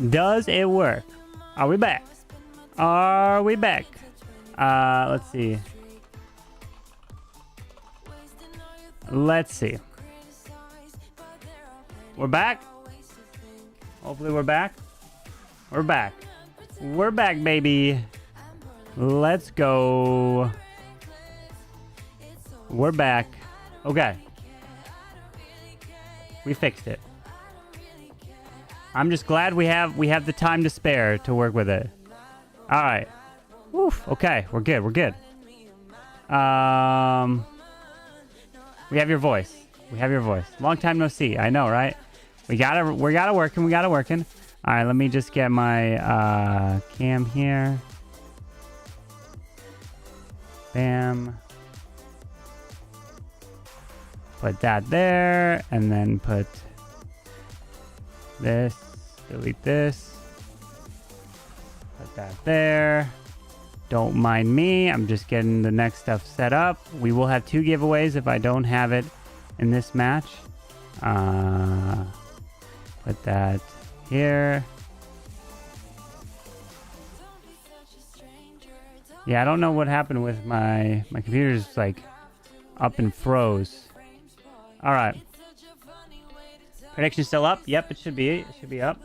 Does it work? Are we back? Are we back? Let's see. Let's see. We're back. Hopefully we're back. We're back. We're back, baby. Let's go. We're back. Okay. We fixed it. I'm just glad we have the time to spare to work with it. All right. Woof. Okay, we're good. We're good. We have your voice. We have your voice. Long time no see. I know, right? We gotta working. We gotta working. All right. Let me just get my cam here. Bam. Put that there, and then put this. Delete this. Put that there. Don't mind me. I'm just getting the next stuff set up. We will have 2 giveaways if I don't have it in this match. Put that here. Yeah, I don't know what happened with my computer's like up and froze. All right. Prediction still up? Yep, it should be. It should be up.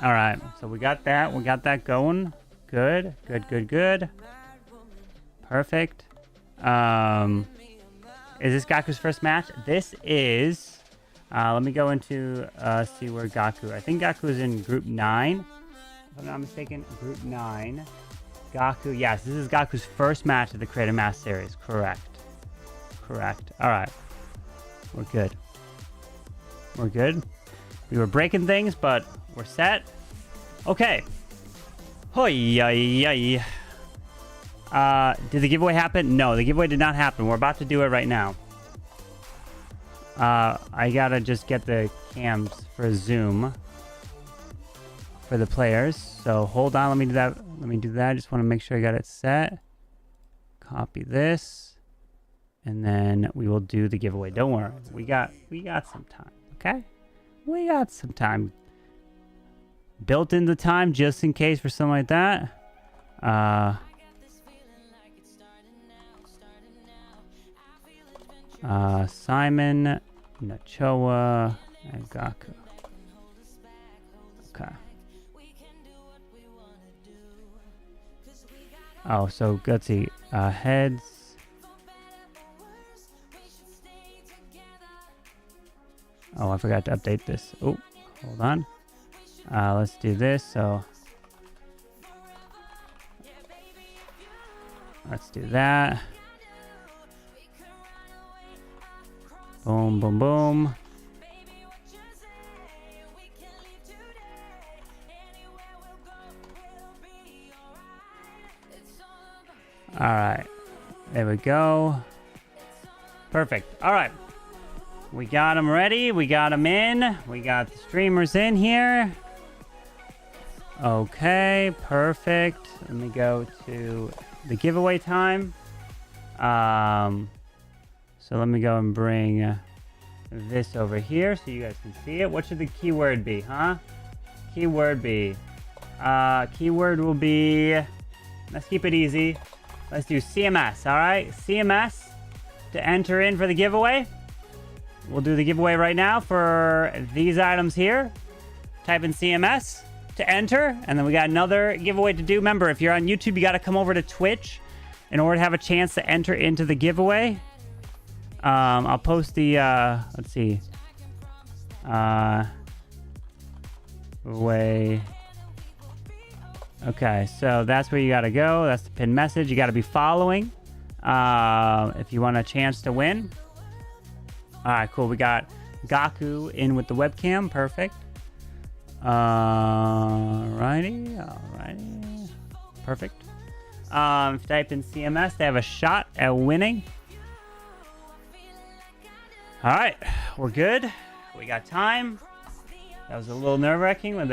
All right. So we got that. We got that going. Good. Good, good, good. Perfect. Is this Gaku's first match? This is... let me go into see where Gaku... I think Gaku is in Group 9. If I'm not mistaken, Group 9. Gaku... Yes, this is Gaku's first match of the Creative Mass Series. Correct. Correct. All right. We're good. We're good. We were breaking things, but we're set. Okay. Hoi, yay. Did the giveaway happen? No, the giveaway did not happen. We're about to do it right now. I gotta just get the cams for Zoom for the players. So hold on, let me do that. Let me do that. I just want to make sure I got it set. Copy this, and then we will do the giveaway. Don't worry, we got some time. Okay, we got some time built in the time just in case for something like that. Simon, Nachoa, and Gaku. Okay. Oh, so let's see. Heads. Oh, I forgot to update this. Oh, hold on. Let's do this. So let's do that. Boom, boom, boom. All right. There we go. Perfect. All right. We got them ready. We got them in. We got the streamers in here. Okay, perfect. Let me go to the giveaway time. So let me go and bring this over here so you guys can see it. What should the keyword be, huh? Keyword be. Keyword will be, let's keep it easy. Let's do CMS, all right? CMS to enter in for the giveaway. We'll do the giveaway right now for these items here. Type in CMS to enter, and then we got another giveaway to do. Remember, if you're on YouTube, you got to come over to Twitch in order to have a chance to enter into the giveaway. I'll post the, let's see. Way. Okay, so that's where you got to go. That's the pinned message. You got to be following if you want a chance to win. All right, cool. We got Gaku in with the webcam. Perfect. Alrighty. Perfect. If you type in CMS, they have a shot at winning. All right, we're good. We got time. That was a little nerve-wracking with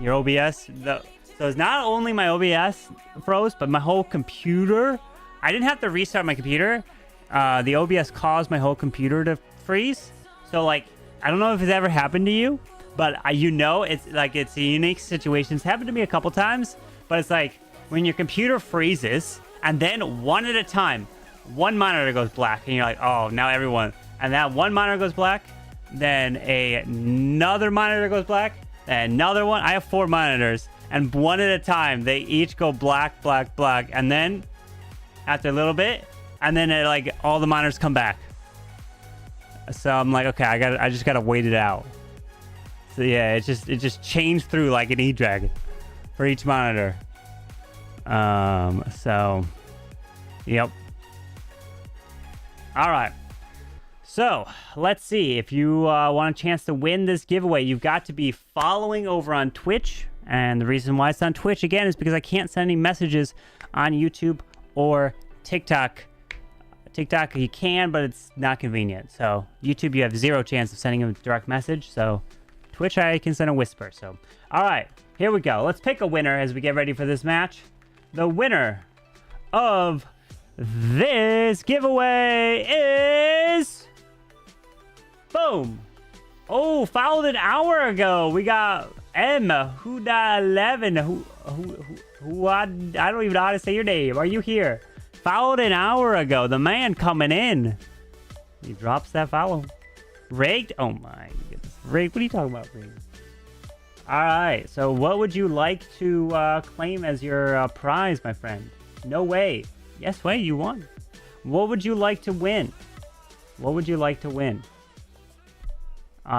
your OBS. So it's not only my OBS froze, but my whole computer. I didn't have to restart my computer. The OBS caused my whole computer to freeze. So, like, I don't know if it's ever happened to you, But you know, it's like it's a unique situation. It's happened to me a couple times, but it's like when your computer freezes and then one at a time, one monitor goes black and you're like, oh, now everyone. And that one monitor goes black, then another monitor goes black, then another one. I have 4 monitors, and one at a time, they each go black, black, black. And then after a little bit, and then like all the monitors come back. So I'm like, okay, I just gotta wait it out. So yeah, it just changed through like an E-Dragon for each monitor. So yep. All right. So let's see, if you want a chance to win this giveaway, you've got to be following over on Twitch. And the reason why it's on Twitch again is because I can't send any messages on YouTube or TikTok. TikTok you can, but it's not convenient. So YouTube, you have 0 chance of sending a direct message. So Twitch, I can send a whisper. So all right, here we go. Let's pick a winner as we get ready for this match. The winner of this giveaway is... boom. Oh, fouled an hour ago. We got Huda11. Who I don't even know how to say your name. Are you here? Fouled an hour ago. The man coming in. He drops that foul. Rigged? Oh my goodness. Rigged? What are you talking about, rigged? Alright, so what would you like to claim as your prize, my friend? No way. Yes way, you won. What would you like to win? What would you like to win?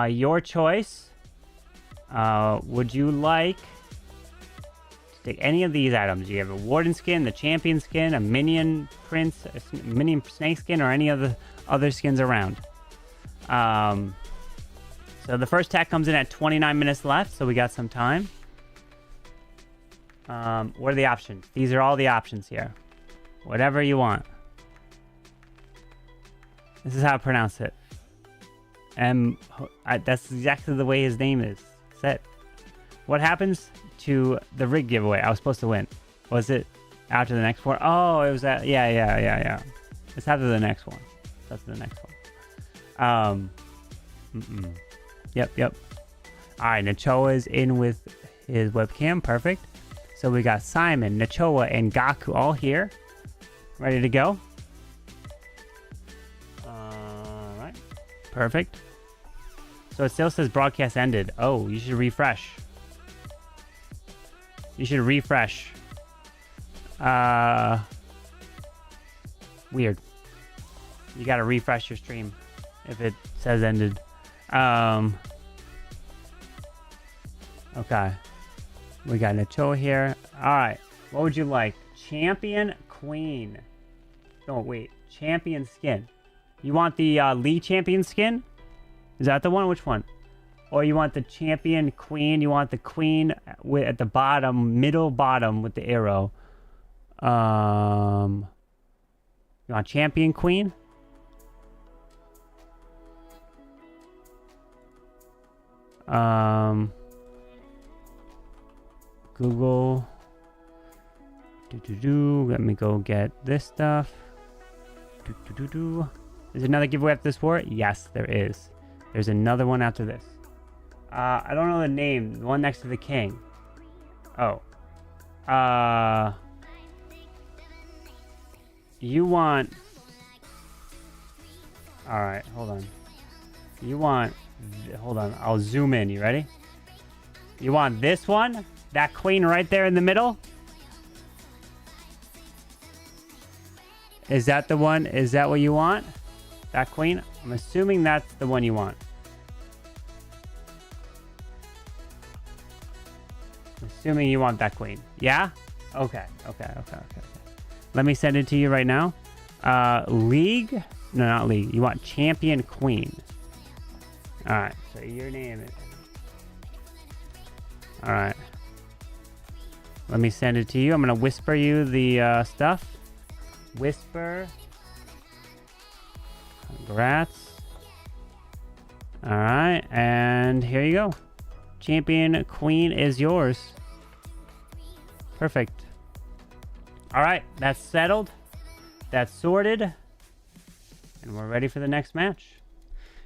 Your choice. Would you like to take any of these items? You have a Warden skin, the Champion skin, a Minion Prince, a Minion Snake skin, or any of the other skins around. So the first tech comes in at 29 minutes left, so we got some time. What are the options? These are all the options here. Whatever you want. This is how I pronounce it. That's exactly the way his name is. Set. What happens to the rig giveaway? I was supposed to win. Was it after the next one? Oh, it was that. Yeah. It's after the next one. That's the next one. Yep. All right, Nachoa is in with his webcam. Perfect. So we got Simon, Nachoa, and Gaku all here. Ready to go. All right. Perfect. So it still says broadcast ended. Oh, you should refresh. You should refresh. Weird. You gotta refresh your stream if it says ended. Okay. We got Nachoa here. Alright. What would you like? Champion Queen. Oh, wait. Champion skin. You want the Lee Champion skin? Is that the one? Which one? Or you want the Champion Queen? You want the Queen at the bottom, middle bottom with the arrow. You want Champion Queen? Google. Let me go get this stuff. Is there another giveaway after this war? Yes, there is. There's another one after this. I don't know the name. The one next to the king. Oh. You want... Alright, hold on. You want... Hold on, I'll zoom in. You ready? You want this one? That queen right there in the middle? Is that the one? Is that what you want? That queen? I'm assuming that's the one you want. I'm assuming you want that queen. Yeah? Okay. Let me send it to you right now. League? No, not league. You want champion queen. Alright, so your name is... Alright. Let me send it to you. I'm going to whisper you the stuff. Whisper. Congrats. Alright, and here you go. Champion Queen is yours. Perfect. Alright, that's settled. That's sorted. And we're ready for the next match.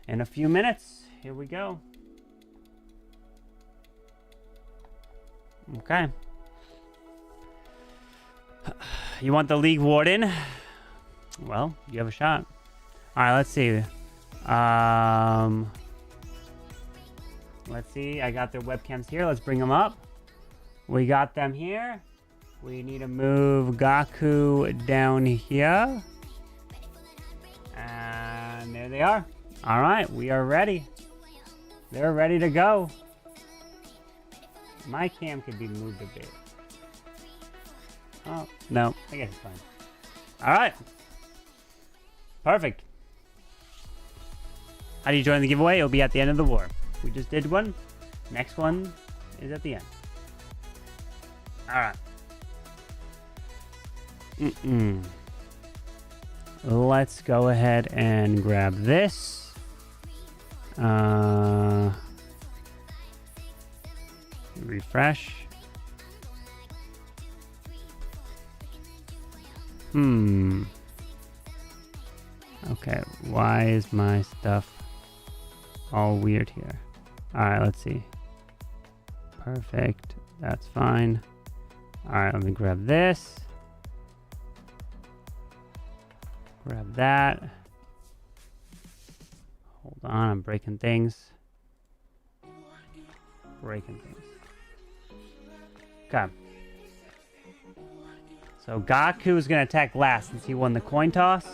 In a few minutes. Here we go. Okay. You want the League Warden? Well, you have a shot. Alright, let's see. Let's see. I got their webcams here. Let's bring them up. We got them here. We need to move Gaku down here. And there they are. Alright, we are ready. They're ready to go. My cam could be moved a bit. Oh, no. I guess it's fine. Alright. Perfect. How do you join the giveaway? It'll be at the end of the war. We just did one. Next one is at the end. Alright. Let's go ahead and grab this. Refresh. Okay, why is my stuff all weird here? Alright, let's see. Perfect. That's fine. Alright, let me grab this. Grab that. Hold on, I'm breaking things. Breaking things. Okay. So Gaku is going to attack last since he won the coin toss.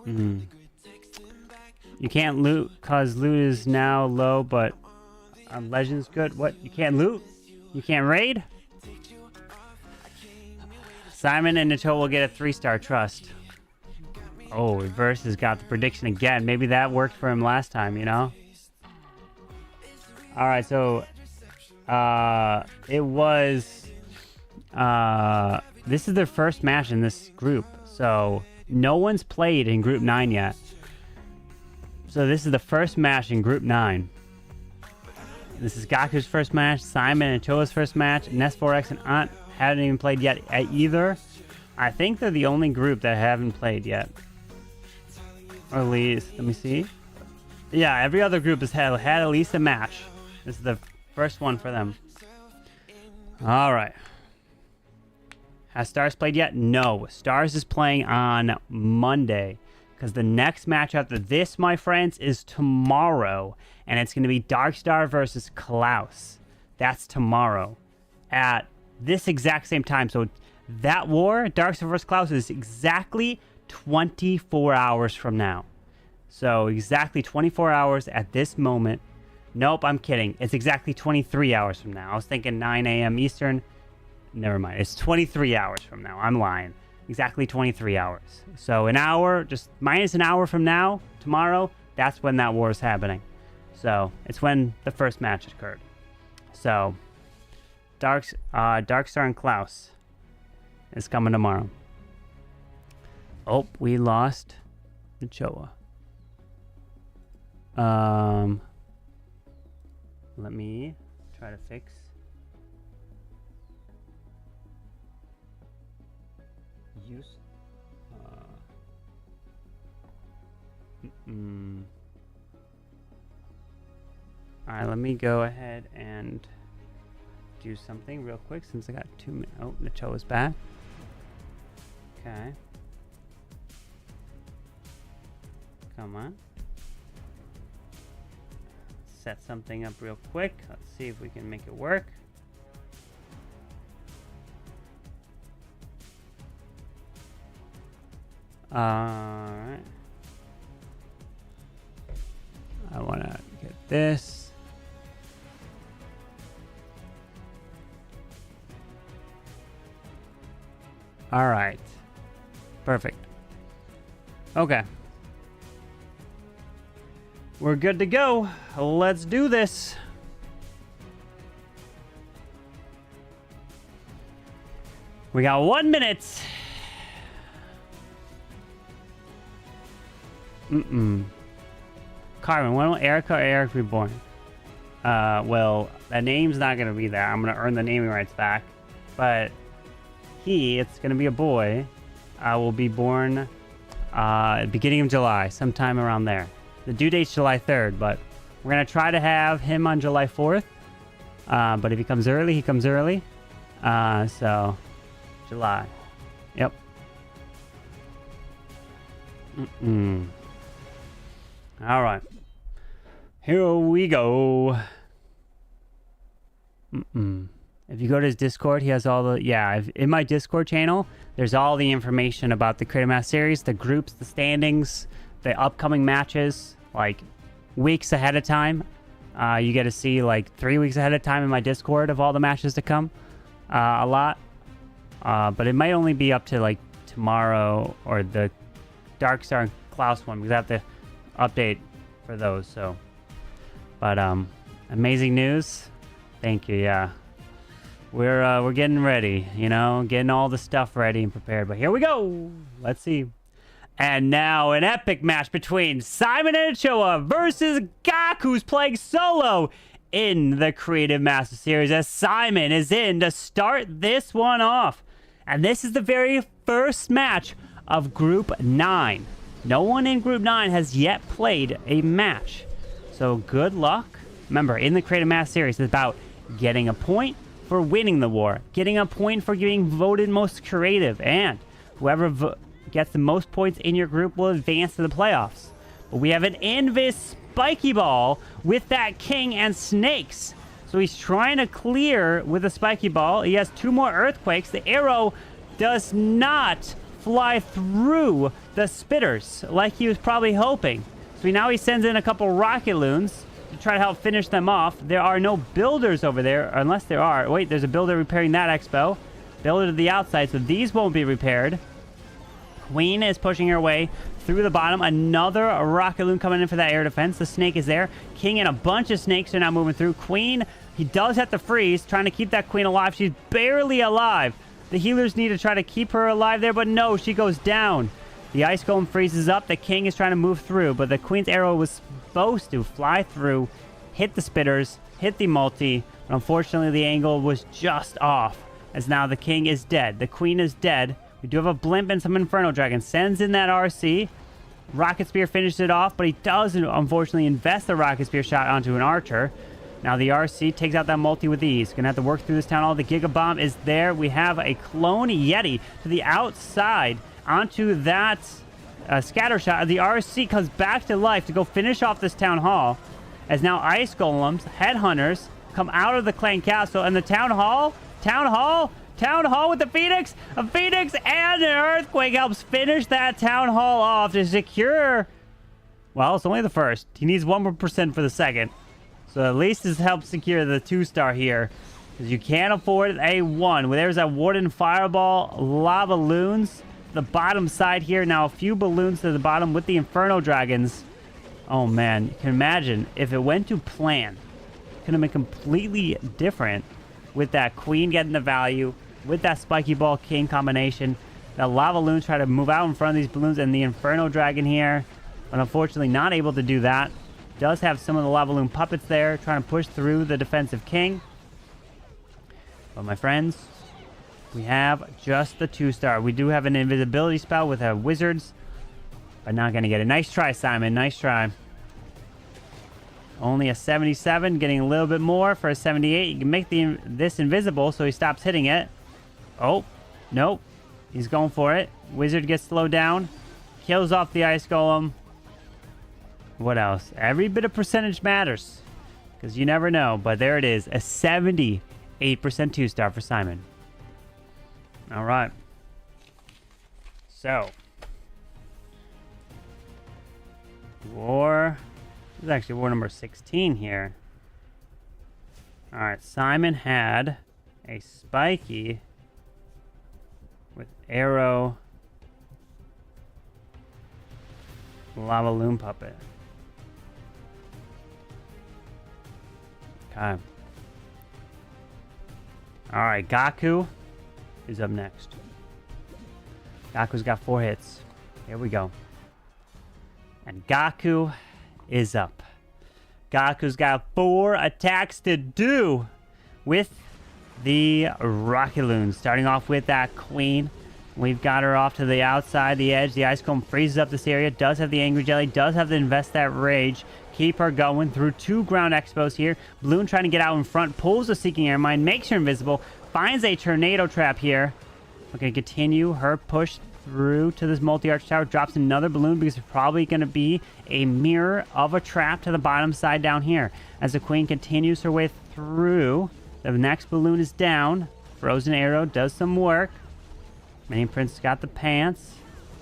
You can't loot because loot is now low, but Legend's good. What? You can't loot? You can't raid? Simon and Nacho will get a 3-star trust. Oh, Reverse has got the prediction again. Maybe that worked for him last time, you know? Alright, so it was this is their first match in this group. So no one's played in Group 9 yet. So this is the first match in Group 9. This is Gaku's first match, Simon and Choa's first match, Ness4X and Aunt haven't even played yet either. I think they're the only group that haven't played yet. Or at least, let me see. Yeah, every other group has had at least a match. This is the first one for them. Alright. Has Stars played yet? No. Stars is playing on Monday. Because the next match after this, my friends, is tomorrow. And it's going to be Darkstar versus Klaus. That's tomorrow. At this exact same time. So that war, Darkstar versus Klaus, is exactly 24 hours from now. So exactly 24 hours at this moment. Nope, I'm kidding. It's exactly 23 hours from now. I was thinking 9 a.m. Eastern. Never mind. It's 23 hours from now. I'm lying. Exactly 23 hours. So an hour, just minus an hour from now, tomorrow, that's when that war is happening. So it's when the first match occurred. So Darkstar and Klaus is coming tomorrow. Oh, we lost the Choa. Let me try to fix. Use. Alright, let me go ahead and do something real quick since I got 2 minutes. Oh, Nacho is back. Okay. Come on. Set something up real quick. Let's see if we can make it work. Alright. I want to get this. Alright. Perfect. Okay. We're good to go. Let's do this. We got 1 minute. Carbon, when will Erica or Eric be born? Well, that name's not going to be there. I'm going to earn the naming rights back. But it's going to be a boy, will be born beginning of July, sometime around there. The due date's July 3rd, but We're going to try to have him on July 4th. But if he comes early, he comes early. So, July. Yep. All right. Here we go. If you go to his Discord, he has all the... Yeah, in my Discord channel, there's all the information about the Creative Mass Series, the groups, the standings, the upcoming matches, like weeks ahead of time. You get to see like 3 weeks ahead of time in my Discord of all the matches to come. A lot. But it might only be up to like tomorrow or the Darkstar and Klaus one because I have to update for those. So, but amazing news. Thank you. Yeah, we're getting ready. You know, getting all the stuff ready and prepared. But here we go. Let's see. And now an epic match between Simon and Ochoa versus Gak, who's playing solo in the Creative Master Series, as Simon is in to start this one off. And this is the very first match of Group 9. No one in Group 9 has yet played a match. So good luck. Remember, in the Creative Master Series, it's about getting a point for winning the war, getting a point for being voted most creative, and whoever gets the most points in your group will advance to the playoffs. But we have an Invis spiky ball with that king and snakes. So he's trying to clear with a spiky ball. He has 2 more earthquakes. The arrow does not fly through the spitters like he was probably hoping. So now he sends in a couple rocket loons to try to help finish them off. There are no builders over there, unless there are. Wait, there's a builder repairing that expo. Builder to the outside, so these won't be repaired. Queen is pushing her way through the bottom. Another rocket loon coming in for that air defense. The snake is there. King and a bunch of snakes are now moving through. Queen, he does have to freeze, trying to keep that queen alive. She's barely alive. The healers need to try to keep her alive there, but no, she goes down. The ice golem freezes up. The king is trying to move through, but the queen's arrow was supposed to fly through, hit the spitters, hit the multi, but unfortunately the angle was just off, as now the king is dead. The queen is dead. We do have a blimp and some Inferno Dragon. Sends in that RC. Rocket Spear finishes it off, but he does unfortunately invest the Rocket Spear shot onto an Archer. Now the RC takes out that multi with ease. Gonna have to work through this town hall. The Giga Bomb is there. We have a Clone Yeti to the outside onto that scatter shot. The RC comes back to life to go finish off this town hall. As now Ice Golems, Headhunters, come out of the Clan Castle, and the town hall with the Phoenix. A Phoenix and an Earthquake helps finish that town hall off to secure... Well, it's only the first. He needs 1% for the second. So at least this helps secure the 2-star here. Because you can't afford a 1. Well, there's that Warden Fireball, Lava Loons. The bottom side here. Now a few balloons to the bottom with the Inferno Dragons. Oh man, you can imagine if it went to plan. It could have been completely different with that Queen getting the value, with that Spiky Ball King combination. The Lava Loons try to move out in front of these balloons, and the Inferno Dragon here, but unfortunately not able to do that. Does have some of the Lava Loon puppets there, trying to push through the defensive King. But my friends, we have just the 2-star. We do have an invisibility spell with Wizards, but not going to get it. Nice try, Simon. Nice try. Only a 77, getting a little bit more for a 78. You can make this invisible so he stops hitting it. Oh, nope. He's going for it. Wizard gets slowed down. Kills off the Ice Golem. What else? Every bit of percentage matters, because you never know. But there it is. A 78% 2-star for Simon. All right. So. War. This is actually war number 16 here. All right. Simon had a spiky with arrow lava loon puppet. Okay. All right, Gaku is up next. Gaku's got 4 hits. Here we go. And Gaku is up. Gaku's got 4 attacks to do with the Rocket Loons. Starting off with that Queen. We've got her off to the outside, the edge. The Ice Golem freezes up this area. Does have the Angry Jelly. Does have to invest that Rage. Keep her going through 2 ground expos here. Bloon trying to get out in front. Pulls the Seeking Air Mine. Makes her invisible. Finds a Tornado Trap here. We're going to continue her push through to this multi-arch tower. Drops another balloon because it's probably going to be a mirror of a trap to the bottom side down here. As the Queen continues her way through, the next balloon is down. Frozen Arrow does some work. Minion Prince got the pants.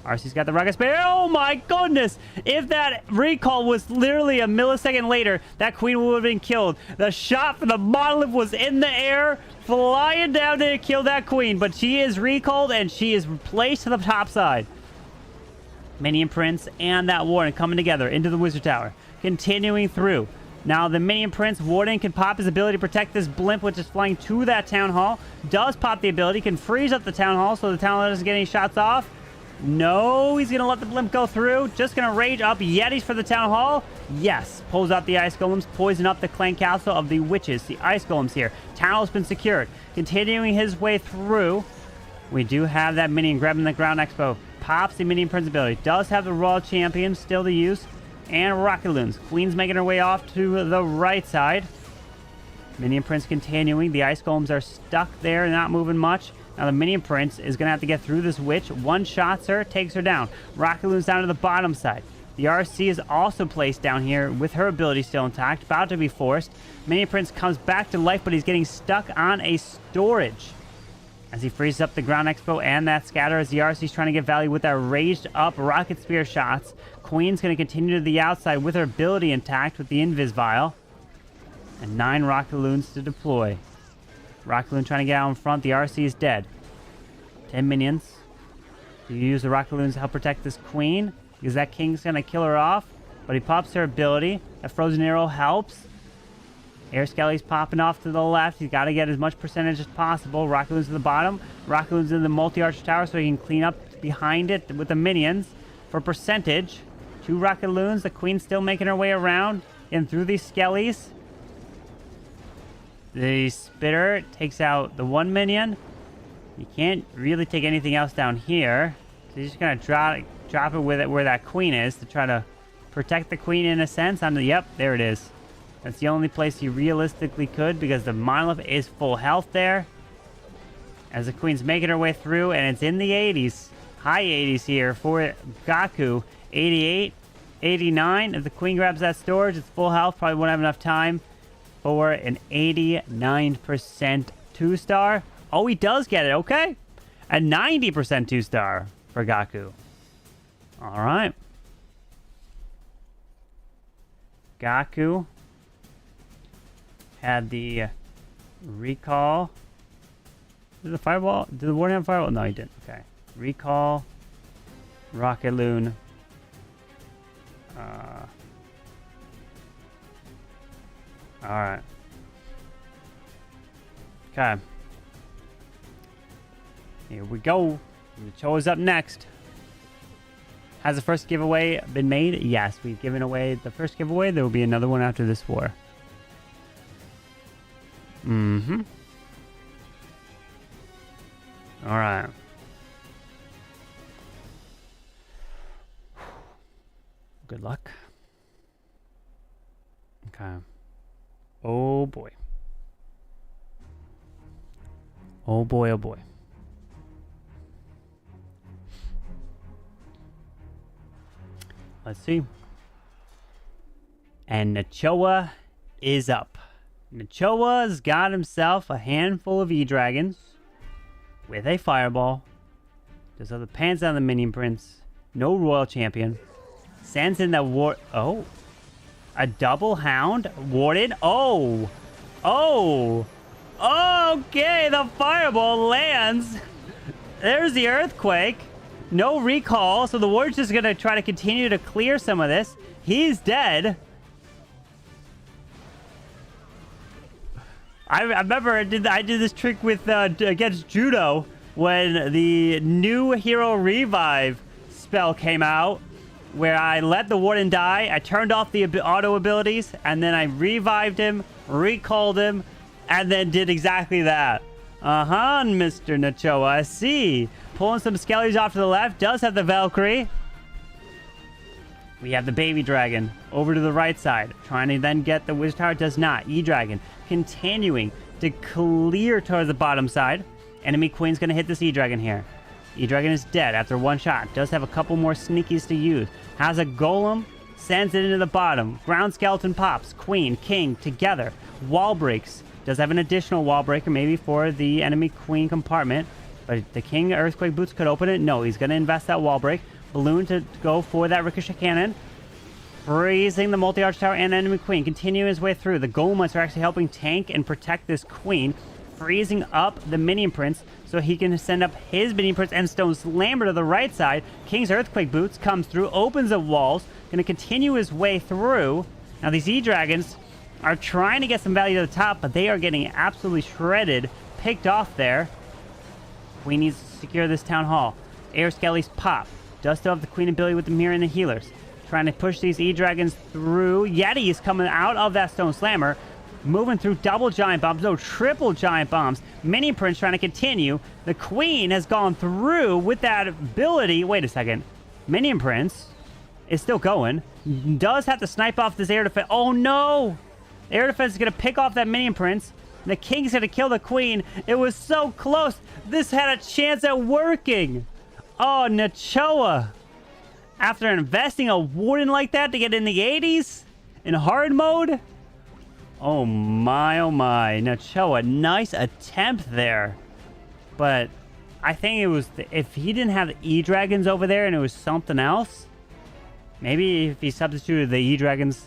RC's got the rocket spear. Oh my goodness! If that recall was literally a millisecond later, that Queen would have been killed. The shot for the monolith was in the air, flying down to kill that Queen, but she is recalled and she is placed to the top side. Minion Prince and that Warden coming together into the Wizard Tower, continuing through. Now the Minion Prince, Warden can pop his ability to protect this blimp, which is flying to that Town Hall. Does pop the ability, can freeze up the Town Hall so the Town Hall doesn't get any shots off. No, he's going to let the blimp go through. Just going to rage up Yetis for the Town Hall. Yes, pulls out the Ice Golems, poison up the Clan Castle of the Witches. The Ice Golems here. Town Hall's been secured. Continuing his way through, we do have that Minion grabbing the Ground Expo. Pops the Minion Prince ability. Does have the Royal Champion still to use. And Rocket Loons. Queen's making her way off to the right side. Minion Prince continuing. The Ice Golems are stuck there, not moving much. Now the Minion Prince is going to have to get through this Witch. One shots her, takes her down. Rocket Loon's down to the bottom side. The RC is also placed down here with her ability still intact, about to be forced. Minion Prince comes back to life, but he's getting stuck on a storage. As he freezes up the Ground Expo and that Scatter, as the RC's trying to get value with that raised up Rocket Spear shots. Queen's going to continue to the outside with her ability intact with the Invis Vial. And 9 Rocket Loons to deploy. Rocket Loon trying to get out in front. The RC is dead. 10 minions. You use the Rocket Loons to help protect this Queen, because that King's going to kill her off. But he pops her ability. That Frozen Arrow helps. Air Skelly's popping off to the left. He's got to get as much percentage as possible. Rocket Loon's to the bottom. Rocket Loon's in the multi-arch tower so he can clean up behind it with the minions for percentage. 2 Rocket Loons. The Queen's still making her way around and through these Skellies. The Spitter takes out the 1 minion. You can't really take anything else down here. So you're just going to drop it with it where that Queen is to try to protect the Queen in a sense. Yep, there it is. That's the only place you realistically could, because the Monolith is full health there. As the Queen's making her way through, and it's in the 80s. High 80s here for Gaku. 88, 89. If the Queen grabs that storage, it's full health. Probably won't have enough time for an 89% 2-star. Oh, he does get it. Okay. A 90% 2-star for Gaku. All right. Gaku had the recall. Did the fireball? Did the Warden have fireball? No, he didn't. Okay. Recall. Rocket Loon. Alright. Okay. Here we go. The show is up next. Has the first giveaway been made? Yes, we've given away the first giveaway. There will be another one after this war. Mm-hmm. Alright. Good luck. Okay. Oh boy. Oh boy, oh boy. Let's see. And Nachoa is up. Nachoa's got himself a handful of E-Dragons with a Fireball. Does have the pants on the Minion Prince. No Royal Champion. Sends in the Oh. A double Hound. Warden. Oh. Oh. Okay. The Fireball lands. There's the Earthquake. No recall. So the Warden's just going to try to continue to clear some of this. He's dead. I remember I did this trick with against Judo when the new Hero Revive spell came out, where I let the Warden die. I turned off the auto abilities, and then I revived him, recalled him, and then did exactly that. Mr. Nachoa, I see. Pulling some skellies off to the left. Does have the Valkyrie. We have the baby dragon over to the right side. Trying to then get the wizard tower. Does not. E-dragon continuing to clear towards the bottom side. Enemy queen's going to hit this E-dragon here. E-dragon is dead after one shot. Does have a couple more sneakies to use. Has a golem. Sends it into the bottom. Ground skeleton pops. Queen, king together. Wall breaks. Does have an additional wall breaker maybe for the enemy queen compartment. But the king earthquake boots could open it. No, he's going to invest that wall break. Balloon to go for that ricochet cannon. Freezing the multi-arch tower and enemy queen. Continuing his way through. The golems are actually helping tank and protect this queen. Freezing up the minion prince so he can send up his minion prince and stone slammer to the right side. King's earthquake boots comes through, opens the walls. Going to continue his way through. Now these E-dragons are trying to get some value to the top, but they are getting absolutely shredded. Picked off there. Queen needs to secure this town hall. Air skellies pop. Does still have the queen ability with the mirror and the healers. Trying to push these E-dragons through. Yeti is coming out of that stone slammer. Moving through double giant bombs. No, triple giant bombs. Minion prince trying to continue. The queen has gone through with that ability. Wait a second. Minion prince is still going. Does have to snipe off this air defense. Oh no! Air defense is going to pick off that minion prince. The king's going to kill the queen. It was so close. This had a chance at working. Oh, Nachoa. After investing a warden like that to get in the 80s in hard mode. Oh my, Nachoa, nice attempt there. But I think it was, if he didn't have the E-dragons over there and it was something else, maybe if he substituted the E-dragons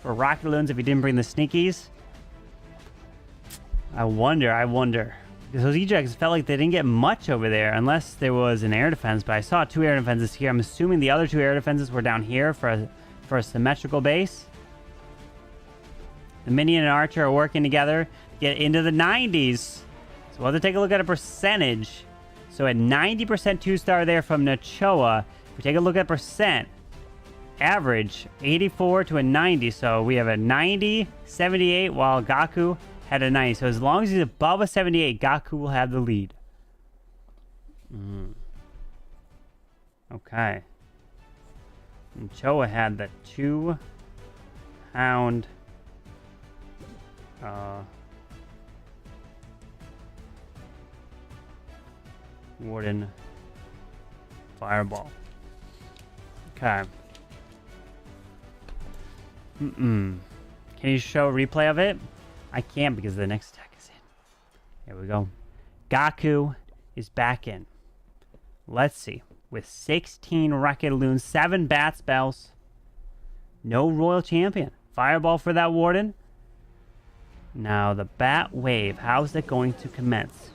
for rocket loons, if he didn't bring the sneakies. I wonder. Because those E-dragons felt like they didn't get much over there, unless there was an air defense. But I saw 2 air defenses here. I'm assuming the other 2 air defenses were down here for a symmetrical base. The minion and archer are working together to get into the 90s. So we'll have to take a look at a percentage. So at 90% 2-star there from Nachoa. If we take a look at percent, average 84 to a 90. So we have a 90, 78, while Gaku had a 90. So as long as he's above a 78, Gaku will have the lead. Okay. And Choa had the 2-pound warden fireball. Okay. Can you show a replay of it? I can't because the next attack is in. Here we go. Gaku is back in. Let's see. With 16 rocket loons, 7 bat spells. No royal champion. Fireball for that warden. Now the bat wave. How's that going to commence?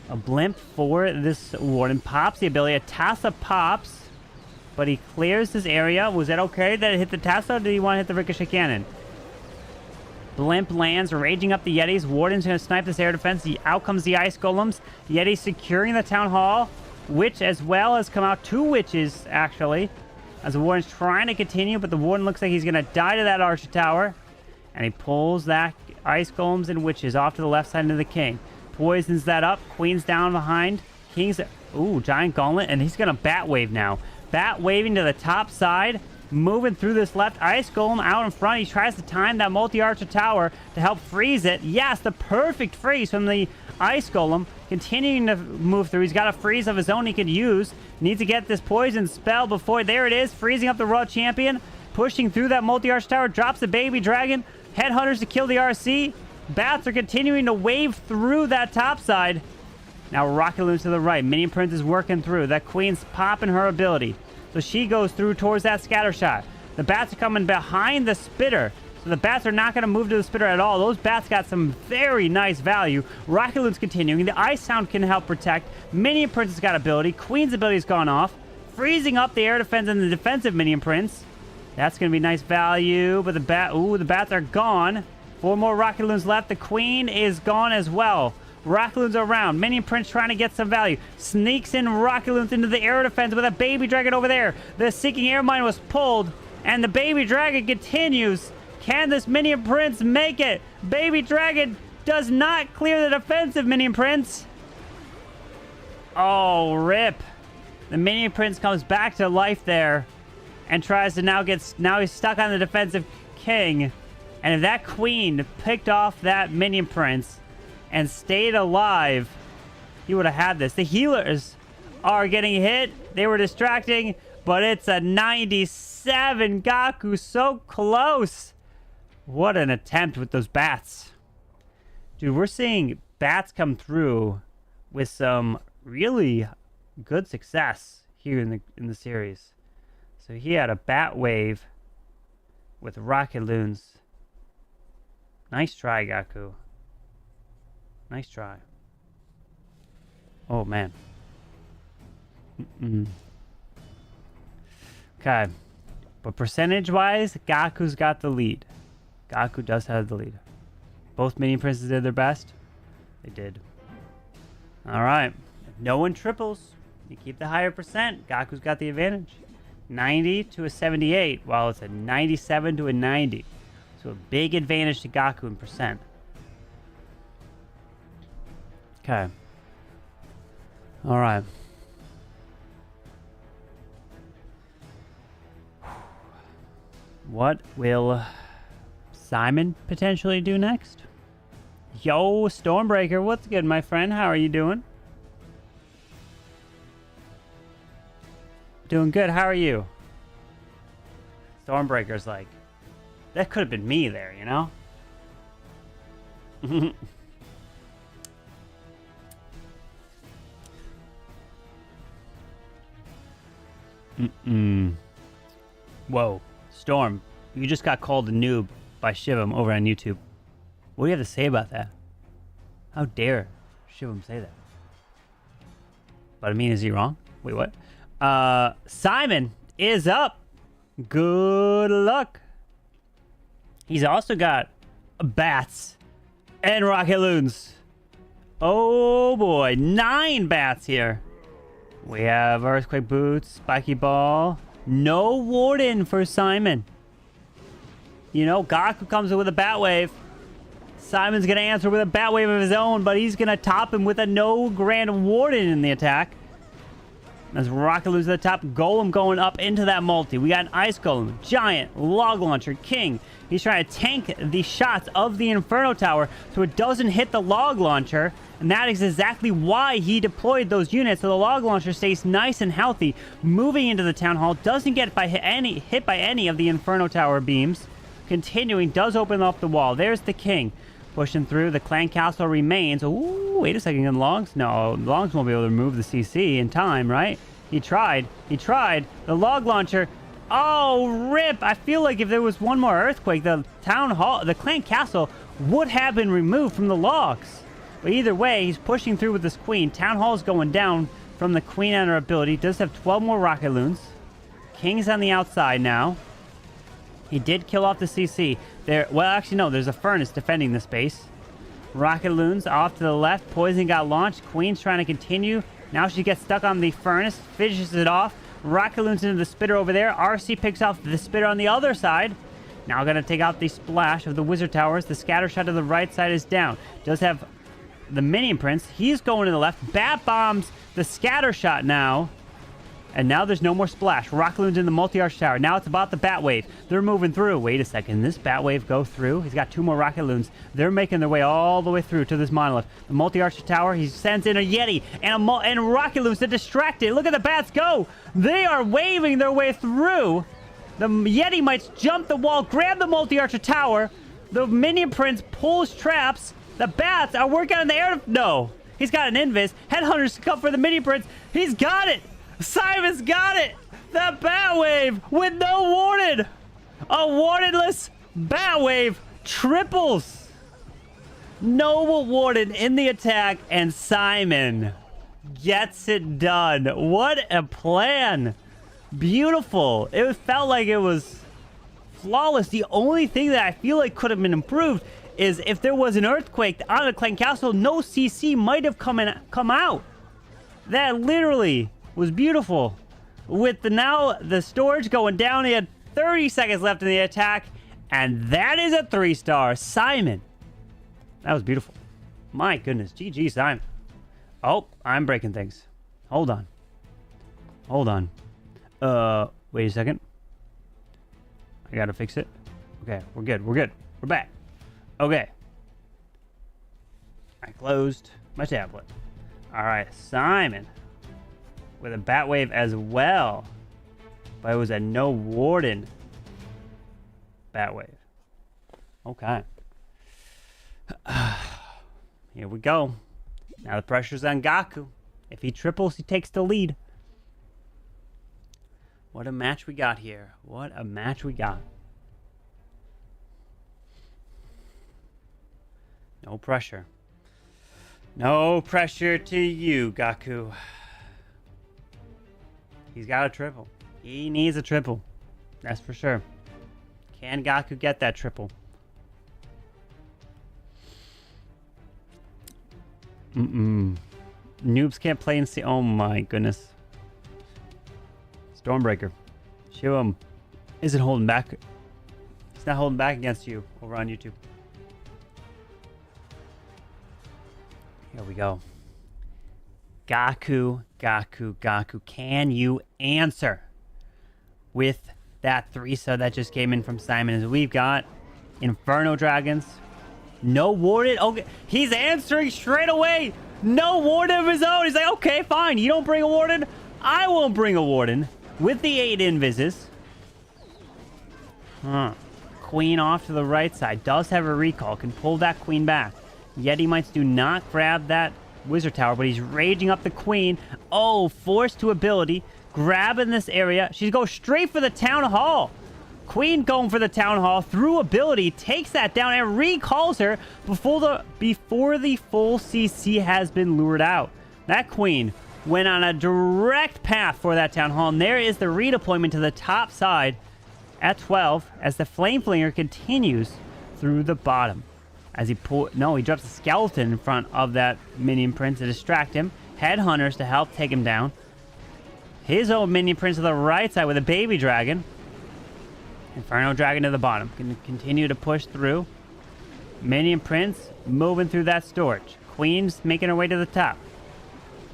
A blimp for this warden. Pops the ability. A Tassa pops. But he clears this area. Was that okay that it hit the Tassa, or did he want to hit the ricochet cannon? Blimp lands, raging up the Yetis. Warden's going to snipe this air defense. Out comes the ice golems. Yeti securing the town hall. Witch as well has come out. 2 witches, actually. As the warden's trying to continue, but the warden looks like he's going to die to that archer tower. And he pulls that ice golems and witches off to the left side into the king. Poisons that up. Queen's down behind. King's... Ooh, giant gauntlet. And he's going to bat wave now. Bat waving to the top side. Moving through this left ice golem out in front. He tries to time that multi-archer tower to help freeze it. Yes, the perfect freeze from the ice golem. Continuing to move through. He's got a freeze of his own he could use. Needs to get this poison spell before... There it is. Freezing up the royal champion. Pushing through that multi-arch tower. Drops the baby dragon. Headhunters to kill the RC. Bats are continuing to wave through that top side. Now rocket loons to the right. Minion prince is working through. That queen's popping her ability. So she goes through towards that scatter shot. The bats are coming behind the spitter. So the bats are not going to move to the spitter at all. Those bats got some very nice value. Rocket loon's continuing. The ice sound can help protect. Minion prince has got ability. Queen's ability has gone off. Freezing up the air defense and the defensive minion prince. That's going to be nice value. But the bats are gone. 4 more rocket loons left. The queen is gone as well. Rocket loons around. Minion prince trying to get some value. Sneaks in rocket loons into the air defense with a baby dragon over there. The seeking air mine was pulled. And the baby dragon continues. Can this minion prince make it? Baby dragon does not clear the defensive Minion Prince. Oh, rip. The Minion Prince comes back to life there and tries to now he's stuck on the defensive king. And if that queen picked off that Minion Prince and stayed alive, he would have had this. The healers are getting hit. They were distracting, but it's a 97. Gaku so close. What an attempt with those bats. Dude, we're seeing bats come through with some really good success here in the series. So he had a bat wave with rocket loons. Nice try, Gaku. Nice try. Oh, man. Okay. But percentage-wise, Gaku's got the lead. Gaku does have the lead. Both Minion Princes did their best. They did. All right. If no one triples, you keep the higher percent. Gaku's got the advantage. 90 to a 78, while it's a 97 to a 90. So a big advantage to Gaku in percent. Okay. All right. What will Simon potentially do next? Yo, Stormbreaker, what's good, my friend? How are you doing? Doing good. How are you? Stormbreaker's like, that could have been me there, you know? Whoa. Storm, you just got called a noob by Shivam over on YouTube. What do you have to say about that? How dare Shivam say that? But I mean, is he wrong? Wait, what? Simon is up. Good luck. He's also got bats and rocket loons. Oh boy, 9 bats here. We have Earthquake Boots, Spiky Ball. No Warden for Simon. You know, Gaku comes in with a Bat Wave. Simon's going to answer with a Bat Wave of his own, but he's going to top him with a no Grand Warden in the attack. As Rocket loses the top, Golem going up into that multi. We got an Ice Golem, Giant, Log Launcher, King. He's trying to tank the shots of the Inferno Tower so it doesn't hit the Log Launcher. And that is exactly why he deployed those units, so the Log Launcher stays nice and healthy. Moving into the Town Hall, doesn't get hit by any of the Inferno Tower beams. Continuing, does open up the wall. There's the King. Pushing through, the Clan Castle remains. Ooh, wait a second, and Longs? No, Longs won't be able to remove the CC in time, right? He tried. The Log Launcher. Oh, rip! I feel like if there was one more earthquake, the Town Hall, the Clan Castle would have been removed from the logs. But either way, he's pushing through with this Queen. Town Hall is going down from the Queen and her ability. Does have 12 more Rocket Loons. King's on the outside now. He did kill off the CC. There, well, actually, no. There's a Furnace defending the space. Rocket Loons off to the left. Poison got launched. Queen's trying to continue. Now she gets stuck on the Furnace. Finishes it off. Rocket Loons into the Spitter over there. RC picks off the Spitter on the other side. Now going to take out the Splash of the Wizard Towers. The Scatter Shot to the right side is down. Does have the Minion Prince. He's going to the left. Bat bombs the Scatter Shot now. And now there's no more Splash. Rocket Loon's in the Multi-Arch Tower. Now it's about the Bat Wave. They're moving through. Wait a second. This Bat Wave go through? He's got 2 more Rocket Loons. They're making their way all the way through to this Monolith. The Multi-Arch Tower, he sends in a Yeti and Rocket Loons to distract it. Look at the Bats go. They are waving their way through. The Yeti might jump the wall, grab the Multi-Arch Tower. The Minion Prince pulls traps. The Bats are working on the air. No. He's got an Invis. Headhunters come for the Minion Prince. He's got it. Simon's got it! The Bat Wave with no warden! A wardenless Bat Wave triples! No warden in the attack, and Simon gets it done. What a plan! Beautiful. It felt like it was flawless. The only thing that I feel like could have been improved is if there was an earthquake on the Clan Castle, no CC might have come out. That literally was beautiful. With the storage going down, he had 30 seconds left in the attack, and that is a 3-star. Simon That was beautiful. My goodness. GG, Simon. Oh, I'm breaking things. Hold on. Hold on. Wait a second. I gotta fix it. Okay, we're good. We're good. We're back. Okay. I closed my tablet. All right, Simon with a bat wave as well, but it was a no warden bat wave. Okay. Here we go. Now the pressure's on Gaku. If he triples, he takes the lead. What a match we got here. What a match we got. No pressure. No pressure to you, Gaku. He's got a triple. He needs a triple. That's for sure. Can Gaku get that triple? Noobs can't play and see. Oh my goodness. Stormbreaker. Show him. Isn't holding back. He's not holding back against you over on YouTube. Here we go. Gaku, Gaku, Gaku. Can you answer with that 3-star that just came in from Simon? As we've got Inferno Dragons. No warden. Okay, he's answering straight away. No warden of his own. He's like, okay, fine. You don't bring a warden. I won't bring a warden. With the 8 invises. Queen off to the right side. Does have a recall. Can pull that queen back. Yeti Mites do not grab that wizard tower, but he's raging up the queen. Oh, forced to ability. Grabbing this area. She's going straight for the town hall. Queen going for the town hall through ability. Takes that down and recalls her before the full CC has been lured out. That queen went on a direct path for that town hall. And there is the redeployment to the top side at 12 as the Flame Flinger continues through the bottom. As he he drops a skeleton in front of that minion prince to distract him. Headhunters to help take him down. His own minion prince to the right side with a baby dragon. Inferno Dragon to the bottom. Can continue to push through. Minion prince moving through that storage. Queen's making her way to the top.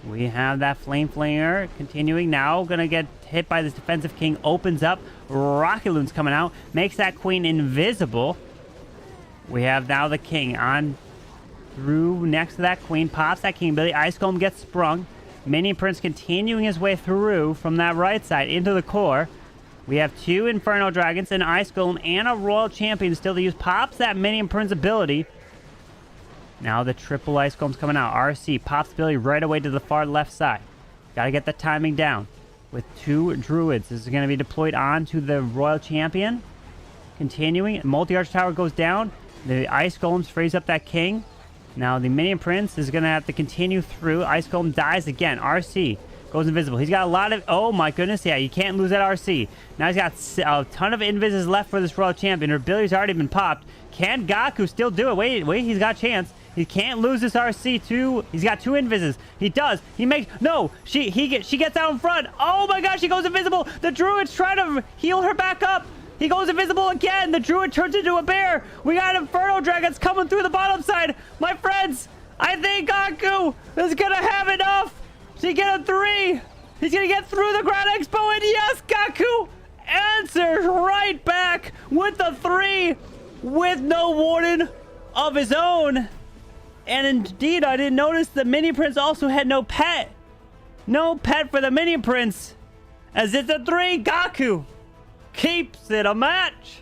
We have that Flame Flinger continuing now. Gonna get hit by this defensive king. Opens up. Rocket Loon's coming out. Makes that queen invisible. We have now the king on through next to that queen. Pops that king ability. Ice Golem gets sprung. Minion Prince continuing his way through from that right side into the core. We have 2 Inferno Dragons, an Ice Golem, and a Royal Champion still to use. Pops that Minion Prince ability. Now the triple Ice Golem's coming out. RC pops ability right away to the far left side. Gotta get the timing down. With 2 Druids. This is going to be deployed onto the Royal Champion. Continuing. Multi-Arch Tower goes down. The Ice Golems frees up that king. Now the Minion Prince is going to have to continue through. Ice Golem dies again. RC goes invisible. He's got a lot of... Oh my goodness. Yeah, you can't lose that RC. Now he's got a ton of invises left for this Royal Champion. Her ability's already been popped. Can Gaku still do it? Wait. He's got a chance. He can't lose this RC too. He's got 2 invises. He does. He makes... No. She gets out in front. Oh my gosh. She goes invisible. The Druid's trying to heal her back up. He goes invisible again. The Druid turns into a bear. We got Inferno Dragons coming through the bottom side. My friends, I think Gaku is going to have enough to get a 3. He's going to get through the Grand Expo. And yes, Gaku answers right back with the 3 with no warden of his own. And indeed, I didn't notice the Minion Prince also had no pet. No pet for the Minion Prince. As it's a 3, Gaku keeps it a match.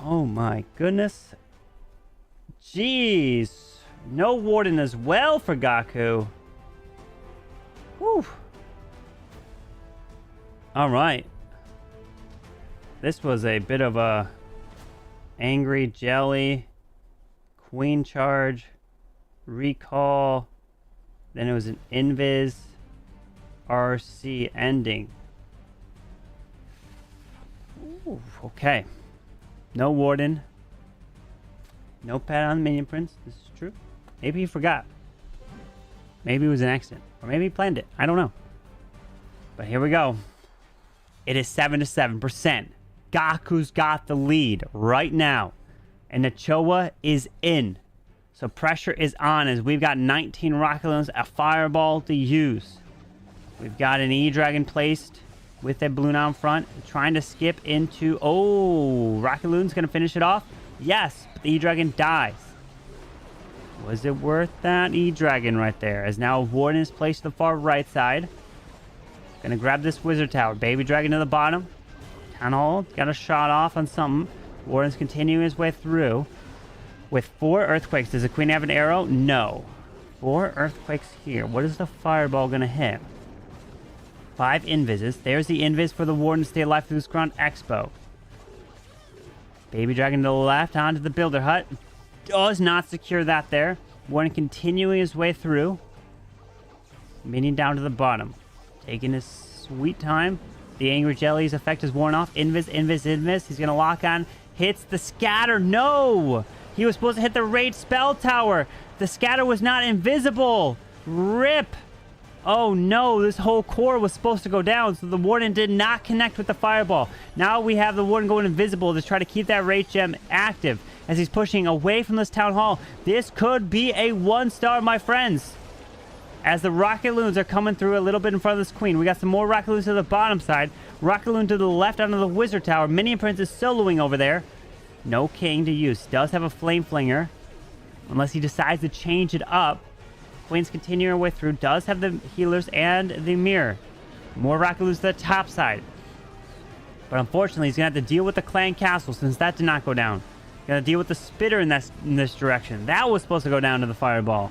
Oh my goodness. Jeez. No warden as well for Gaku. Whew. Alright. This was a bit of a angry jelly. Queen charge. Recall. Then it was an invis. RC ending. Ooh, okay. No warden. No pet on the Minion Prince. This is true. Maybe he forgot. Maybe it was an accident. Or maybe he planned it. I don't know. But here we go. It is 7-7%. Gaku's got the lead right now. And Nachoa is in. So pressure is on as we've got 19 Rocket Loons, a Fireball to use. We've got an E-Dragon placed with a balloon out front, trying to skip into... Oh, Rocket Loon's going to finish it off. Yes, but the E-Dragon dies. Was it worth that? E-Dragon right there. As now Warden is placed to the far right side. Going to grab this Wizard Tower. Baby Dragon to the bottom. Town Hall got a shot off on something. Warden's continuing his way through. With 4 Earthquakes. Does the Queen have an arrow? No. 4 Earthquakes here. What is the Fireball going to hit? 5 Invises. There's the Invis for the Warden to stay alive through this Ground Expo. Baby Dragon to the left onto the Builder Hut. Does not secure that there. Warden continuing his way through. Minion down to the bottom. Taking his sweet time. The Angry Jelly's effect is worn off. Invis, Invis, Invis. He's going to lock on. Hits the Scatter. No! He was supposed to hit the Rage Spell Tower. The Scatter was not invisible. RIP. Oh no, this whole core was supposed to go down, so the Warden did not connect with the Fireball. Now we have the Warden going invisible to try to keep that Rage Gem active as he's pushing away from this Town Hall. This could be a 1-star, my friends. As the Rocket Loons are coming through a little bit in front of this Queen. We got some more Rocket Loons to the bottom side. Rocket Loon to the left onto the Wizard Tower. Minion Prince is soloing over there. No King to use. Does have a Flame Flinger. Unless he decides to change it up. Queen's continuing her way through. Does have the healers and the mirror. More Rocket Loons to the top side. But unfortunately, he's going to have to deal with the Clan Castle since that did not go down. Going to deal with the Spitter in this direction. That was supposed to go down to the Fireball.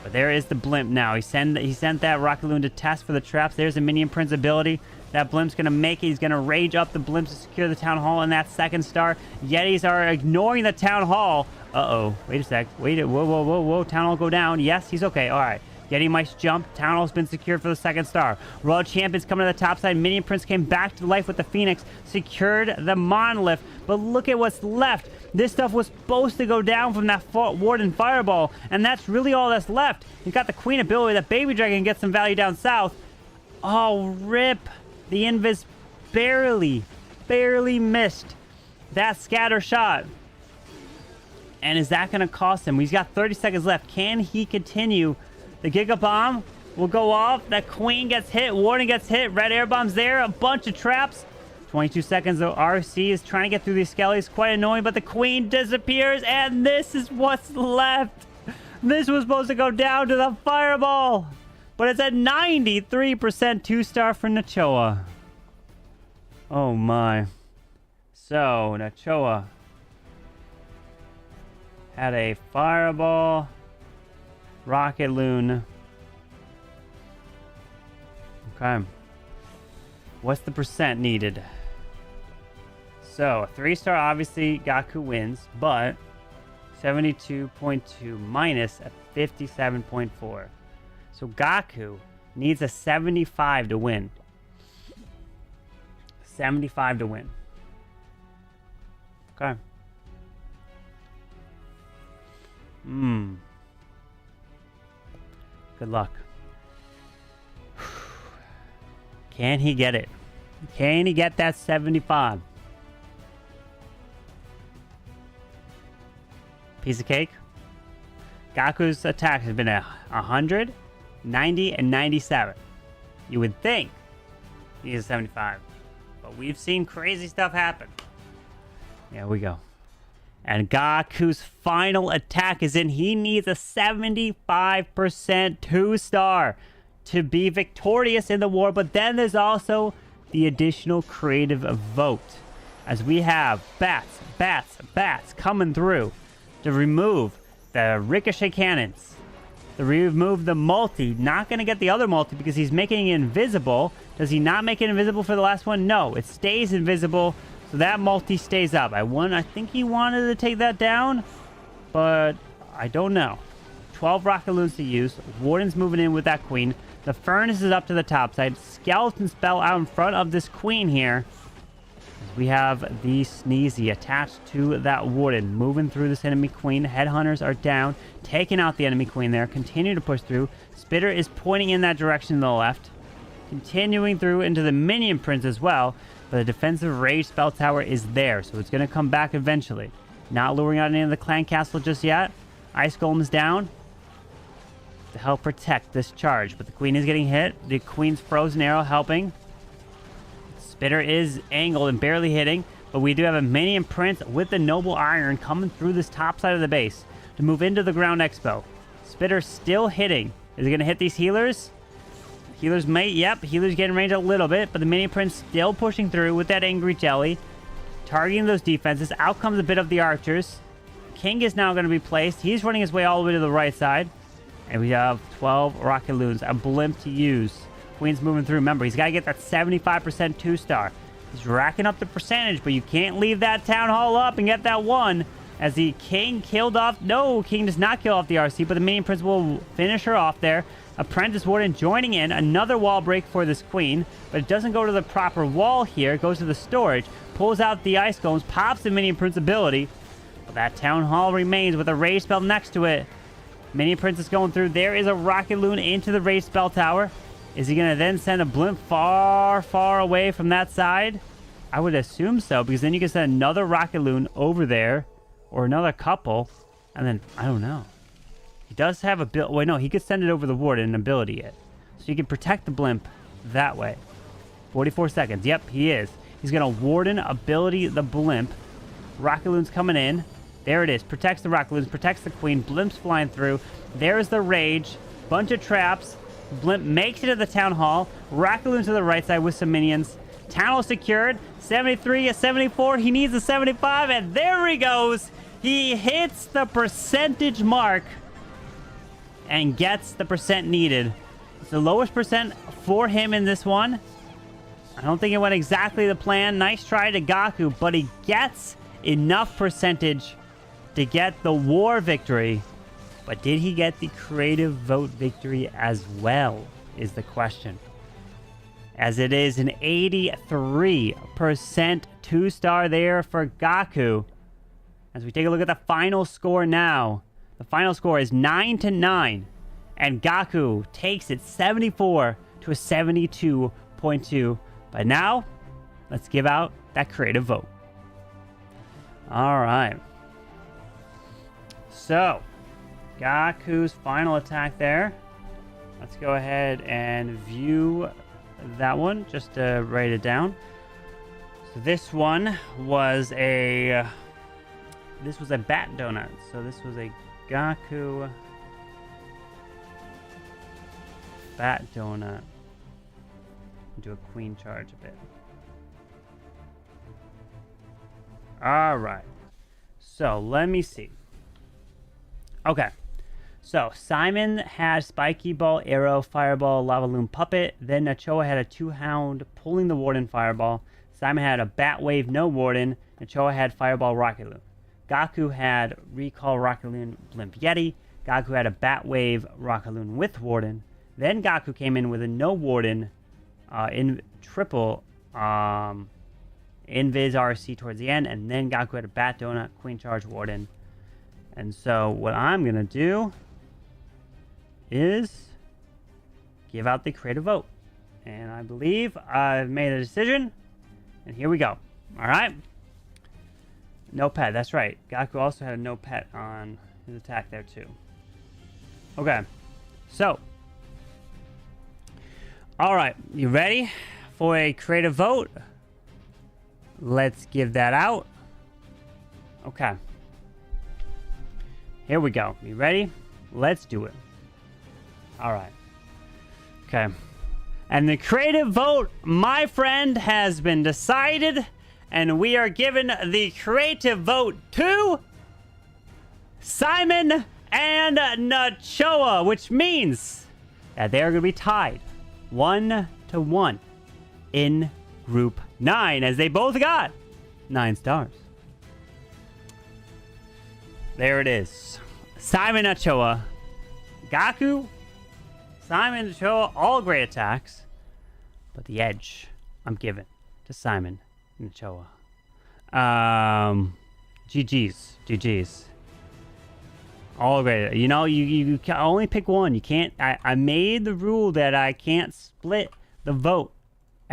But there is the Blimp now. He sent that Rocket Loon to test for the traps. There's the Minion Prince ability. That Blimp's going to make it. He's going to rage up the Blimps to secure the Town Hall in that 2nd star. Yetis are ignoring the Town Hall. Uh-oh. Wait a sec. Wait. Whoa, whoa, whoa, whoa. Town Hall go down. Yes, he's okay. All right. Yeti might jump. Town Hall's been secured for the 2nd star. Royal Champion's coming to the top side. Minion Prince came back to life with the Phoenix. Secured the Monolith. But look at what's left. This stuff was supposed to go down from that Warden Fireball. And that's really all that's left. He's got the Queen ability. That Baby Dragon gets some value down south. Oh, rip. The Invis barely missed that scatter shot. And is that going to cost him? He's got 30 seconds left. Can he continue? The Giga Bomb will go off. That Queen gets hit. Warden gets hit. Red Air Bomb's there. A bunch of traps. 22 seconds. The RC is trying to get through these skellies. Quite annoying, but the Queen disappears. And this is what's left. This was supposed to go down to the Fireball. But it's a 93% 2-star for Nachoa. Oh my. So, Nachoa had a Fireball, Rocket Loon. Okay. What's the percent needed? So, a 3-star, obviously, Gaku wins, but 72.2 minus a 57.4. So Gaku needs a 75 to win. 75 to win. Okay. Good luck. Can he get it? Can he get that 75? Piece of cake. Gaku's attack has been 100, 90, and 97. You would think he is 75. But we've seen crazy stuff happen. There we go. And Gaku's final attack is in. He needs a 75% 2-star to be victorious in the war. But then there's also the additional creative vote. As we have bats coming through to remove the ricochet cannons. To remove the multi. Not going to get the other multi because he's making it invisible. Does he not make it invisible for the last one? No, it stays invisible. So that multi stays up. I think he wanted to take that down, but I don't know. 12 Rocket Loons to use. Warden's moving in with that Queen. The Furnace is up to the top side. Skeleton Spell out in front of this Queen here. We have the Sneezy attached to that Warden. Moving through this enemy Queen. Headhunters are down. Taking out the enemy Queen there. Continue to push through. Spitter is pointing in that direction to the left. Continuing through into the Minion Prince as well. But the defensive Rage Spell Tower is there. So it's going to come back eventually. Not luring out any of the clan castle just yet. Ice Golem is down to help protect this charge. But the queen is getting hit. The queen's frozen arrow helping. Spitter is angled and barely hitting. But we do have a minion prince with the noble iron coming through this top side of the base to move into the ground expo. Spitter still hitting. Is it going to hit these healers? Healers may, yep, healers getting range a little bit, but the minion prince still pushing through with that angry jelly. Targeting those defenses. Out comes a bit of the archers. King is now going to be placed. He's running his way all the way to the right side. And we have 12 rocket loons, a blimp to use. Queen's moving through. Remember, he's got to get that 75% 2-star. He's racking up the percentage, but you can't leave that town hall up and get that one. As the king killed off... No, king does not kill off the RC, but the minion prince will finish her off there. Apprentice Warden joining in. Another wall break for this queen, but it doesn't go to the proper wall here. It goes to the storage. Pulls out the ice cones, pops the minion prince ability. But that town hall remains with a rage spell next to it. Minion prince is going through. There is a rocket loon into the rage spell tower. Is he going to then send a blimp far, far away from that side? I would assume so, because then you can send another rocket loon over there, or another couple, and then, I don't know. He does have a build. Wait, no, he could send it over the ward and ability it. So you can protect the blimp that way. 44 seconds. Yep, he is. He's going to warden ability the blimp. Rocket loon's coming in. There it is. Protects the rocket loons, protects the queen. Blimp's flying through. There's the rage. Bunch of traps. Blimp makes it to the town hall. Rocket loon to the right side with some minions. Town hall secured. 73, a 74. He needs a 75, and there he goes. He hits the percentage mark and gets the percent needed. It's the lowest percent for him in this one. I don't think it went exactly the plan. Nice try to Gaku, but he gets enough percentage to get the war victory. But did he get the creative vote victory as well, is the question. As it is an 83% 2-star there for Gaku. As we take a look at the final score now. The final score is 9-9. And Gaku takes it 74 to a 72.2. But now, let's give out that creative vote. All right. So, Gaku's final attack there. Let's go ahead and view that one, just to write it down. So this one was a... This was a bat donut. So this was a Gaku bat donut. Do a queen charge a bit. All right. So let me see. Okay. So Simon had Spiky Ball, Arrow, Fireball, Lava Loon, Puppet. Then Nachoa had a 2-hound pulling the Warden Fireball. Simon had a Bat Wave, no Warden. Nachoa had Fireball, Rocket Loon. Gaku had Recall, Rocket Loon, Blimp, Yeti. Gaku had a Bat Wave, Rocket Loon with Warden. Then Gaku came in with a no Warden in triple Invis RC towards the end. And then Gaku had a Bat Donut, Queen Charge, Warden. And so what I'm going to do is give out the creative vote. And I believe I've made a decision. And here we go. All right. No pet. That's right. Gaku also had a no pet on his attack there too. Okay. So. All right. You ready for a creative vote? Let's give that out. Okay. Here we go. You ready? Let's do it. All right. Okay. And the creative vote, my friend, has been decided. And we are giving the creative vote to Simon and Nachoa, which means that they are going to be tied 1-1 in Group 9, as they both got 9 stars. There it is. Simon Nachoa, Gaku, Simon Nachoa, all great attacks. But the edge I'm giving to Simon Nachoa. GG's. All great. You know, you can only pick one. You can't. I made the rule that I can't split the vote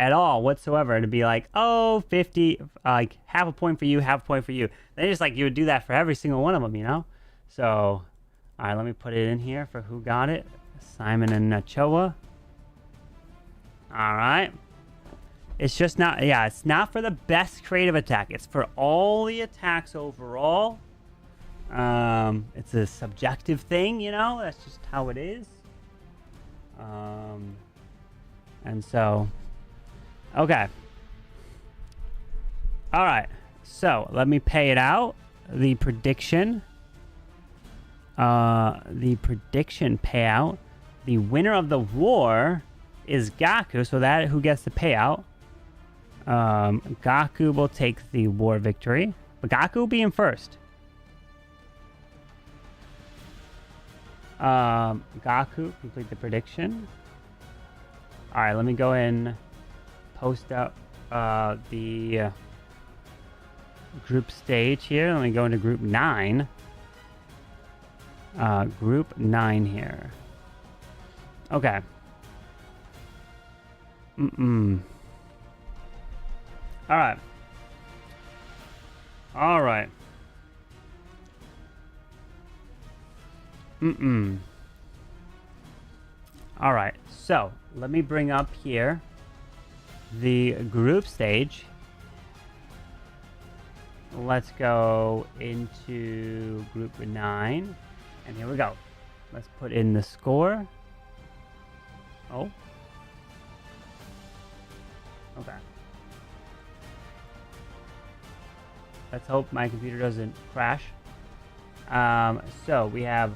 at all whatsoever to be like, oh, 50, like half a point for you, half a point for you. They just like, you would do that for every single one of them, you know? So, all right, let me put it in here for who got it. Simon and Nachoa. All right. It's just not, yeah, it's not for the best creative attack. It's for all the attacks overall. It's a subjective thing, you know? That's just how it is. And so, okay. All right. So let me pay it out. The prediction payout. The winner of the war is Gaku. So that who gets the payout. Gaku will take the war victory, but Gaku will be in first. Gaku, complete the prediction. All right, let me go and post up the group stage here. Let me go into group 9. Group 9 here. Okay. All right. All right. All right. So let me bring up here the group stage. Let's go into group 9. And here we go. Let's put in the score. Oh. Okay. Let's hope my computer doesn't crash. So we have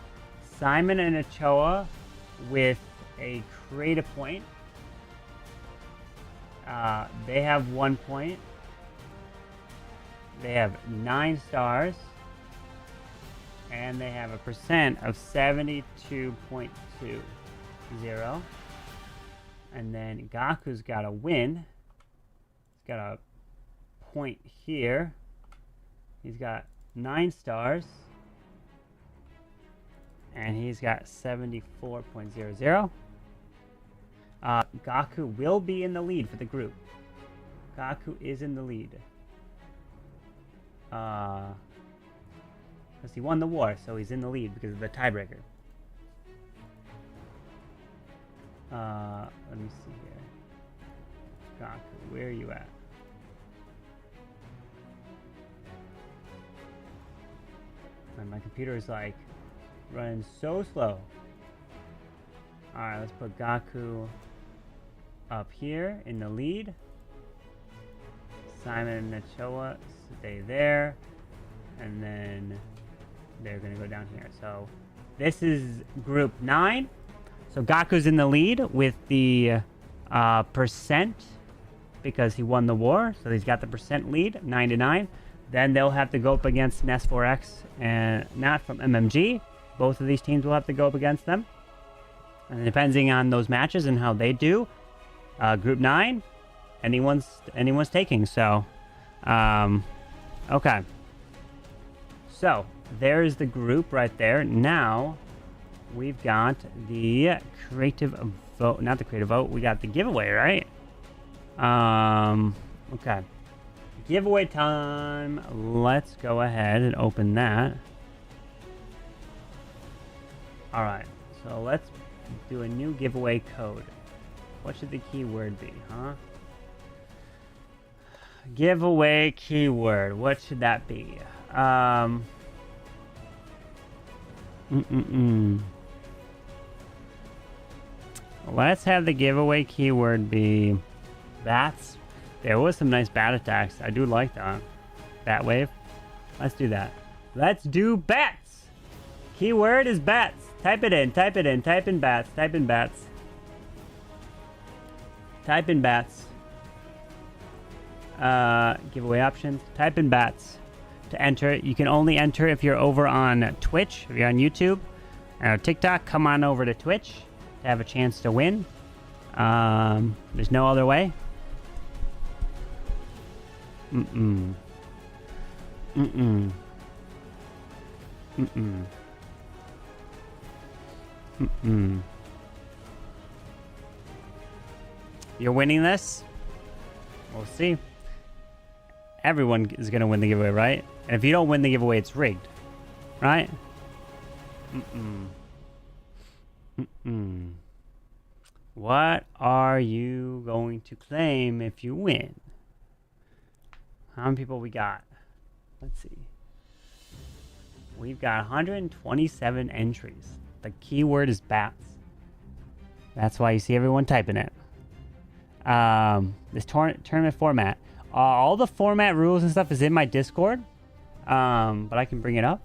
Simon and Ochoa with a creative point. They have 1 point. They have 9 stars. And they have a percent of 72.20. And then Gaku's got a win. He's got a point here. He's got 9 stars. And he's got 74.00. Gaku will be in the lead for the group. Gaku is in the lead. Because he won the war, so he's in the lead because of the tiebreaker. Let me see here. Gaku, where are you at? And my computer is like running so slow. Alright, let's put Gaku up here in the lead. Simon and Nachoa stay there. And then they're going to go down here. So this is group 9. So Gaku's in the lead with the percent because he won the war. So he's got the percent lead, 9-9. Then they'll have to go up against NES4X and not from MMG. Both of these teams will have to go up against them. And depending on those matches and how they do, group 9, anyone's taking. So, okay. So there's the group right there. Now we've got the creative vote, not the creative vote. We got the giveaway, right? Okay. Giveaway time. Let's go ahead and open that. All right. So let's do a new giveaway code. What should the keyword be, huh? Giveaway keyword. What should that be? Let's have the giveaway keyword be bats. There was some nice bat attacks. I do like that. Bat wave. Let's do that. Let's do bats. Keyword is bats. Type it in. Type it in. Type in bats. Type in bats. Type in bats. Giveaway options. Type in bats to enter. You can only enter if you're over on Twitch. If you're on YouTube or TikTok, come on over to Twitch to have a chance to win. There's no other way. You're winning this? We'll see. Everyone is going to win the giveaway, right? And if you don't win the giveaway, it's rigged. Right? What are you going to claim if you win? How many people we got? Let's see. We've got 127 entries. The keyword is bats. That's why you see everyone typing it. This tournament format. All the format rules and stuff is in my Discord. But I can bring it up.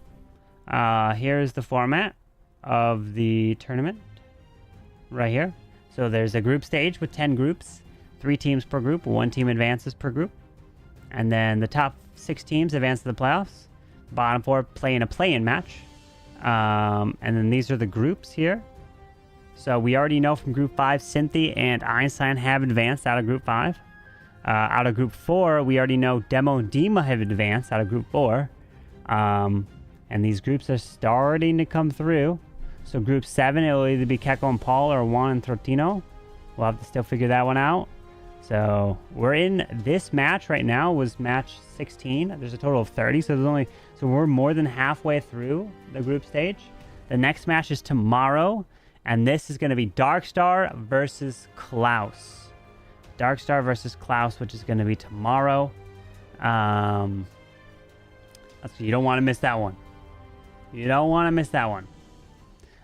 Here's the format of the tournament. Right here. So there's a group stage with 10 groups. 3 teams per group. 1 team advances per group. And then the top 6 teams advance to the playoffs. Bottom 4 play in a play-in match. And then these are the groups here. So we already know from Group 5, Cynthia and Einstein have advanced out of Group 5. Out of Group 4, we already know Demo and Dima have advanced out of Group 4. And these groups are starting to come through. So Group 7, it will either be Keko and Paul or Juan and Trotino. We'll have to still figure that one out. So we're in this match right now was match 16. There's a total of 30. So we're more than halfway through the group stage. The next match is tomorrow. And this is going to be Darkstar versus Klaus. Darkstar versus Klaus, which is going to be tomorrow. You don't want to miss that one. You don't want to miss that one.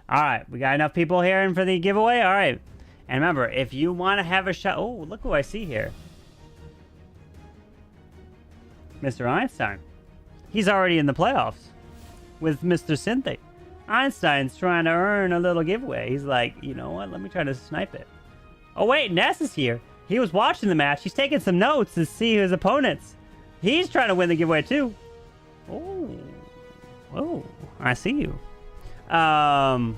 All right. We got enough people here in for the giveaway. All right. And remember, if you want to have a shot... Oh, look who I see here. Mr. Einstein. He's already in the playoffs with Mr. Cynthia. Einstein's trying to earn a little giveaway. He's like, you know what? Let me try to snipe it. Oh, wait. Ness is here. He was watching the match. He's taking some notes to see his opponents. He's trying to win the giveaway, too. Oh, I see you. But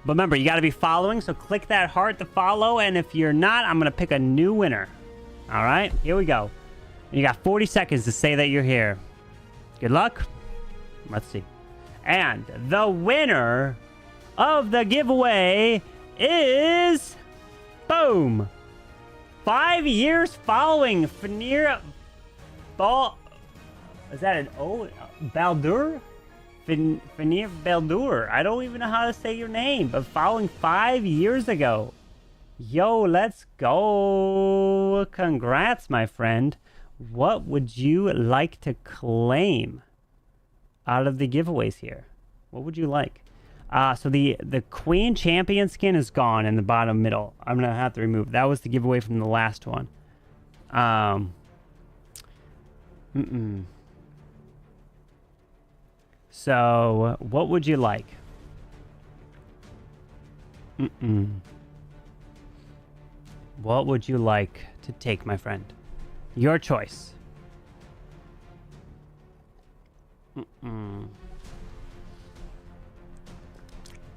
remember, you got to be following, so click that heart to follow, and if you're not, I'm going to pick a new winner. All right, here we go. You got 40 seconds to say that you're here. Good luck. Let's see. And the winner of the giveaway is... Boom! 5 years following Fanir Ball... Is that an O? Baldur? Fanir Baldur. I don't even know how to say your name, but following 5 years ago. Yo, let's go. Congrats, my friend. What would you like to claim out of the giveaways here? What would you like? So the Queen Champion skin is gone in the bottom middle. I'm going to have to remove. That was the giveaway from the last one. So, what would you like? What would you like to take, my friend? Your choice. You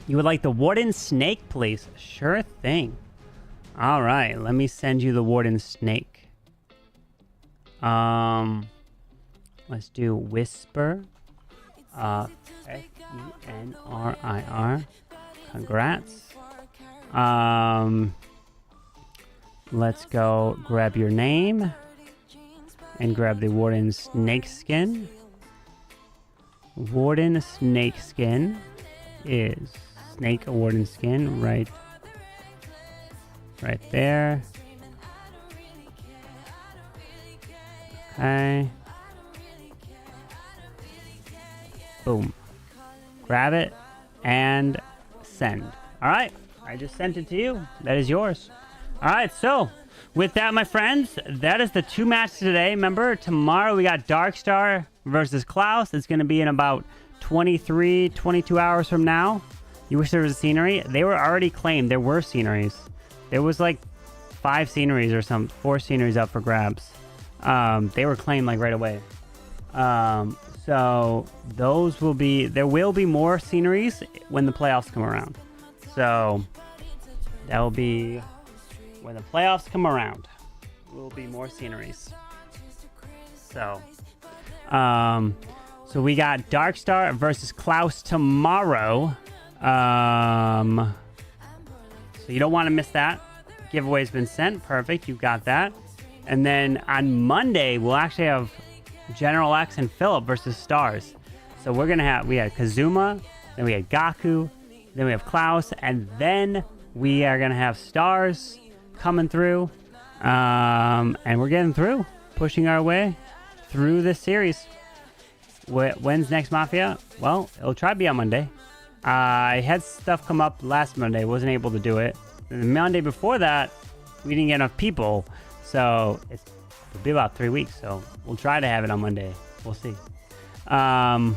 would like the Warden Snake, please? Sure thing. All right, let me send you the Warden Snake. Let's do Whisper. Fenrir. Congrats. Let's go grab your name and grab the Warden Snake skin. Warden Snake skin is Snake Warden skin right there. Okay. Boom. Grab it and send. All right. I just sent it to you. That is yours. All right. So with that, my friends, that is the 2 matches today. Remember, tomorrow we got Darkstar versus Klaus. It's going to be in about 22 hours from now. You wish there was a scenery? They were already claimed. There were sceneries. There was like 5 sceneries or 4 sceneries up for grabs. They were claimed like right away. So those will be, there will be more sceneries when the playoffs come around. So that will be when the playoffs come around. Will be more sceneries. So, so we got Darkstar versus Klaus tomorrow. So you don't want to miss that. Giveaway's been sent. Perfect. You got that. And then on Monday, we'll actually have General X and Philip versus Stars. So we're going to have, we had Kazuma, then we had Gaku, then we have Klaus, and then we are going to have Stars coming through. And we're getting through, pushing our way through this series. When's next Mafia? Well, it'll try to be on Monday. I had stuff come up last Monday, wasn't able to do it. The Monday before that, we didn't get enough people. So it'll be about 3 weeks. So we'll try to have it on Monday. We'll see. But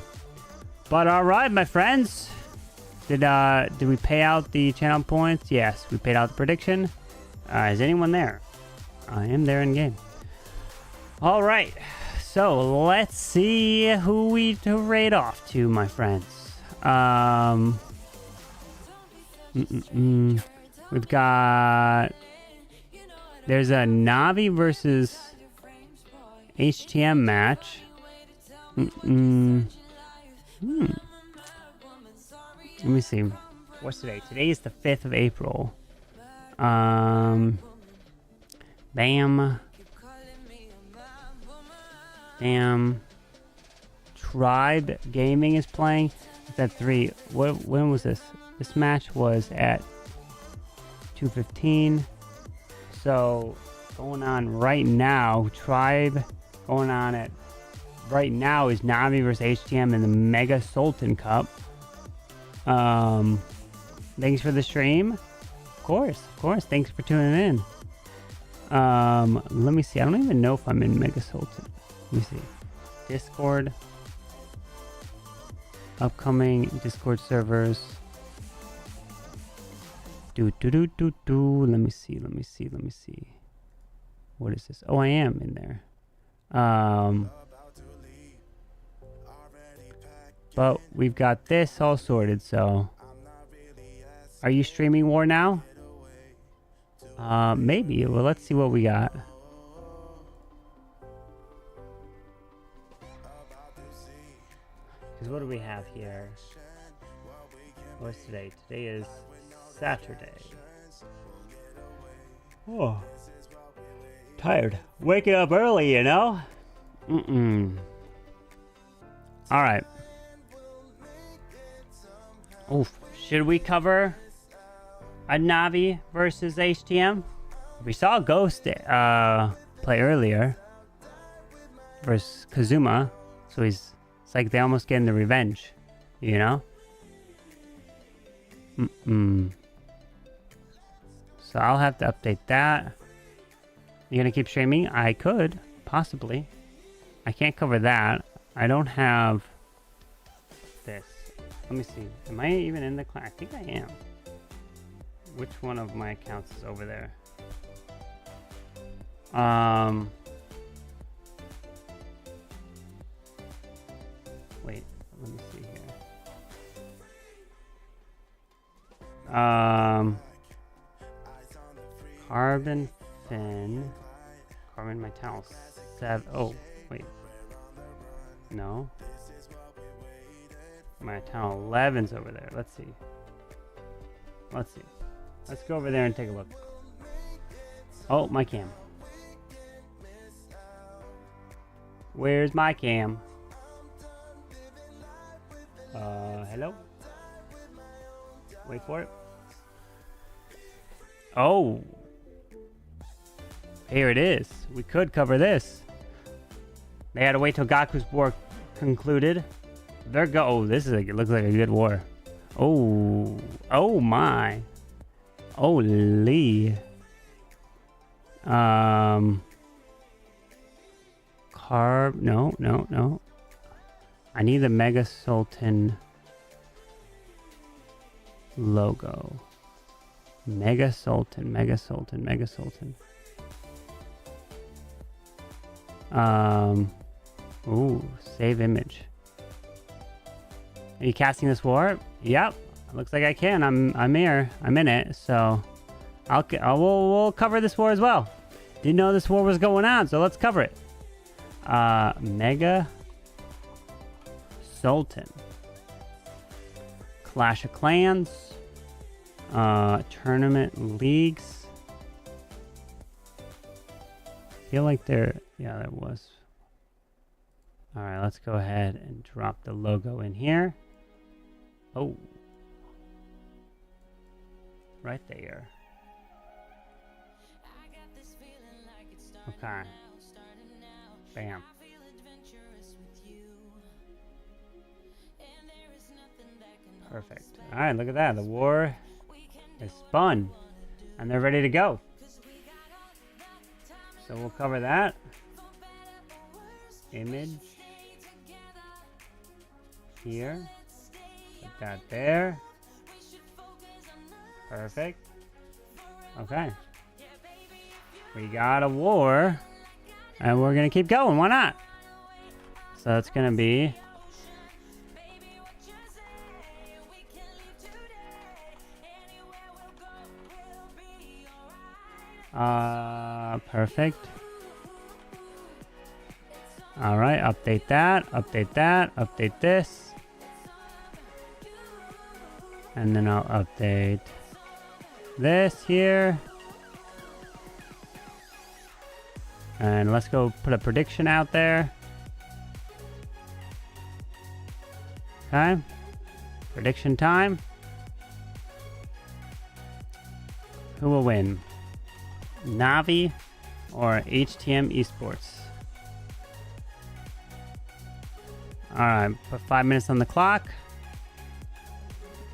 all right, my friends. Did we pay out the channel points? Yes, we paid out the prediction. Is anyone there? I am there in game. All right. So let's see who we rate off to, my friends. We've got... There's a Navi versus HTM match. Let me see. What's today? Today is the 5th of April. Bam. Tribe Gaming is playing. It's at 3. When was this? This match was at 2:15. So going on right now, Tribe going on at right now is Navi versus HTM in the Mega Soltan Cup. Thanks for the stream. Of course. Thanks for tuning in. Let me see. I don't even know if I'm in Mega Soltan. Let me see. Discord. Upcoming Discord servers. Let me see. What is this? Oh, I am in there. But we've got this all sorted, so. Are you streaming War now? Maybe. Well, let's see what we got. Because what do we have here? What's today? Today is Saturday. Oh, tired. Waking up early, you know? All right. Oof. Should we cover a Navi versus HTM? We saw Ghost play earlier versus Kazuma, so it's like they almost getting the revenge, you know? So I'll have to update that. You gonna keep streaming? I could, possibly. I can't cover that. I don't have this. Let me see. Am I even in the class? I think I am. Which one of my accounts is over there? Wait, let me see here. CarbonFin. Carbon my channel 7. Oh, wait. No. My channel 11's over there. Let's see. Let's go over there and take a look. Oh, my cam. Where's my cam? Hello? Wait for it. Oh. Here it is. We could cover this. They had to wait till Gaku's war concluded. Oh, this is it looks like a good war. Oh my. Holy. No. I need the Mega Soltan logo. Mega Soltan. Ooh, save image. Are you casting this war? Yep. Looks like I can. I'm here. I'm in it. So we'll cover this war as well. Didn't know this war was going on, so let's cover it. Mega Soltan. Clash of Clans. Tournament leagues. feel like there, yeah, there was. All right, let's go ahead and drop the logo in here. Oh, right there. Okay. Bam. Perfect. All right, look at that. The war is spun, and they're ready to go. So we'll cover that. Image. Here. Put that there. Perfect. Okay. We got a war, and we're going to keep going. Why not? So it's going to be... perfect. All right, update that, update this. And then I'll update this here. And let's go put a prediction out there. Okay. Prediction time. Who will win? Navi or HTM Esports? Alright, put 5 minutes on the clock.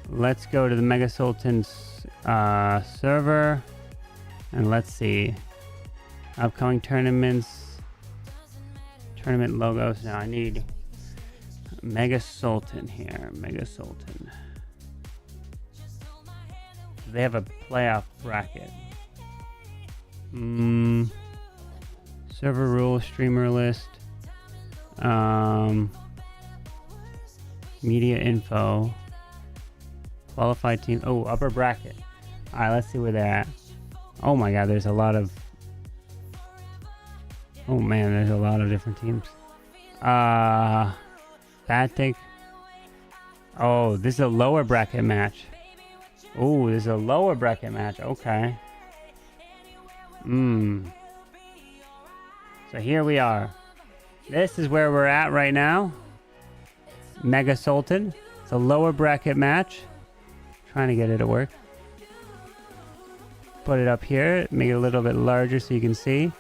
Let's go to the Mega Soltan's server. And let's see. Upcoming tournaments. Tournament logos. Now I need Mega Soltan here. Mega Soltan. They have a playoff bracket. Server rules, streamer list. Media info. Qualified team. Oh, upper bracket. Alright, let's see where they're at. Oh my god, there's a lot of... Oh man, there's a lot of different teams. Batic. Oh, this is a lower bracket match. Oh, this is a lower bracket match. Okay. So here we are. This is where we're at right now. Mega Soltan. It's a lower bracket match. Trying to get it to work. Put it up here. Make it a little bit larger so you can see.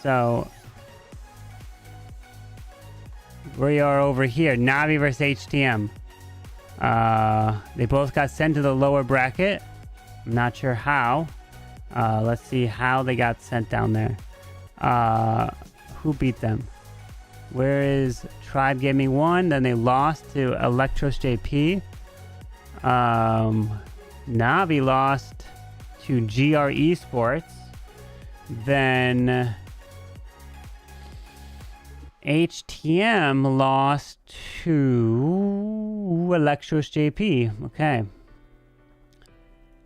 So we are over here. Navi versus HTM. They both got sent to the lower bracket. I'm not sure how. Let's see how they got sent down there. Who beat them? Where is Tribe Gaming 1? Then they lost to Electros JP. Navi lost to GR Esports. Then HTM lost to Electros JP. Okay.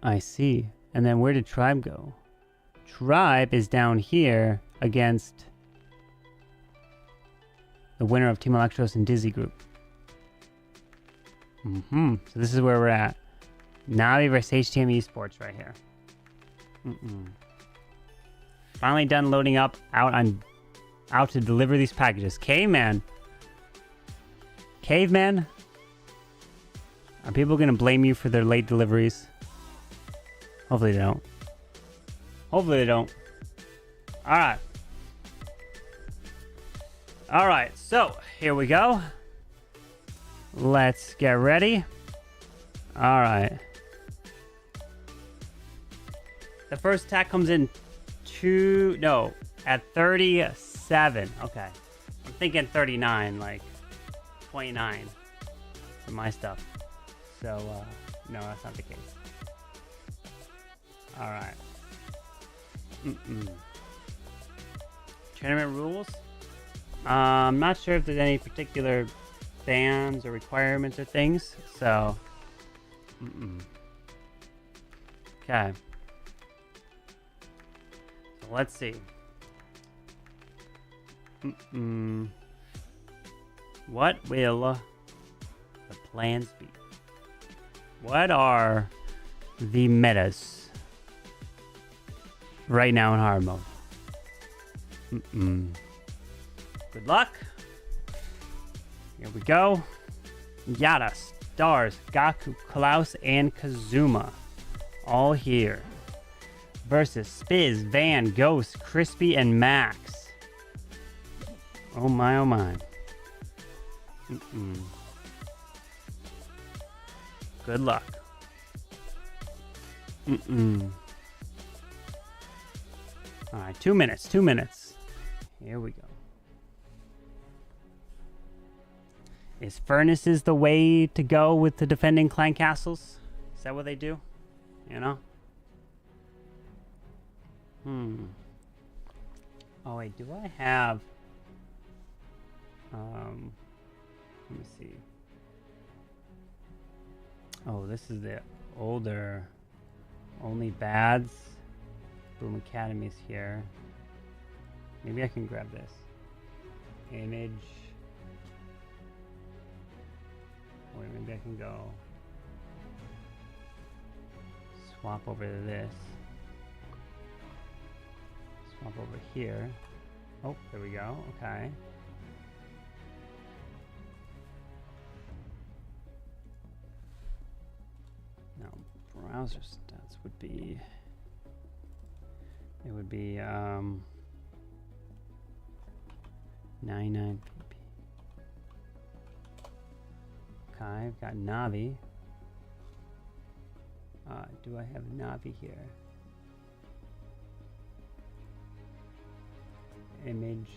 I see. And then where did Tribe go? Tribe is down here against the winner of Team Electros and Dizzy Group. So this is where we're at. Navi versus HTM Esports right here. Finally done loading up out to deliver these packages. Caveman. Caveman? Are people gonna blame you for their late deliveries? Hopefully they don't. Hopefully they don't. Alright. Alright, so here we go. Let's get ready. Alright. The first attack comes in at 37. Okay. I'm thinking 39, like 29 for my stuff. So, no, that's not the case. Alright. Tournament rules. I'm not sure if there's any particular bans or requirements or things, so... Okay. So let's see. What will the plans be? What are the metas? right now in hard mode. Good luck. Here we go. Yada, Stars, Gaku, Klaus, and Kazuma. All here. Versus Spiz, Van, Ghost, Crispy, and Max. Oh my, oh my. Good luck. Alright, 2 minutes, 2 minutes. Here we go. Is Furnaces the way to go with the defending clan castles? Is that what they do? You know? Oh wait, do I have... let me see. Oh, this is the older... Only Bads. Boom Academy's here. Maybe I can grab this. Image. Wait, maybe I can go swap over to this. Swap over here. Oh, there we go. Okay. Now, browser stats would be... It would be 99 pp. Okay, I've got Navi. Do I have Navi here? Image.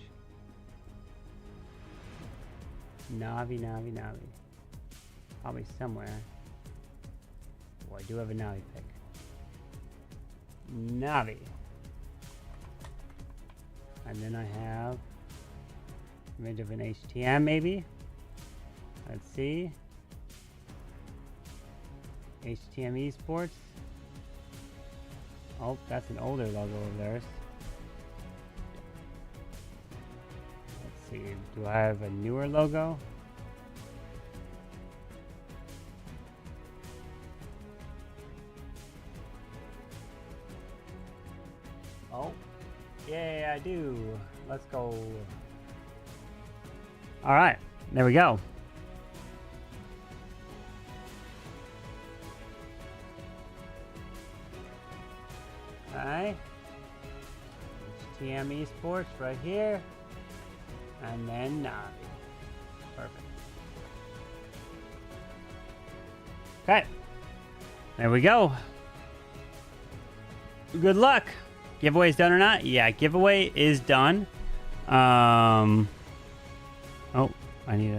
Navi. Probably somewhere. Oh, I do have a Navi pick. Navi. And then I have image of an HTM maybe. Let's see. HTM Esports. Oh, that's an older logo of theirs. Let's see. Do I have a newer logo? Oh. Yeah, I do. Let's go. All right, there we go. All right. HTM Esports right here. And then Navi. Perfect. Okay. There we go. Good luck. Giveaway's done or not? Yeah, giveaway is done. Oh, I need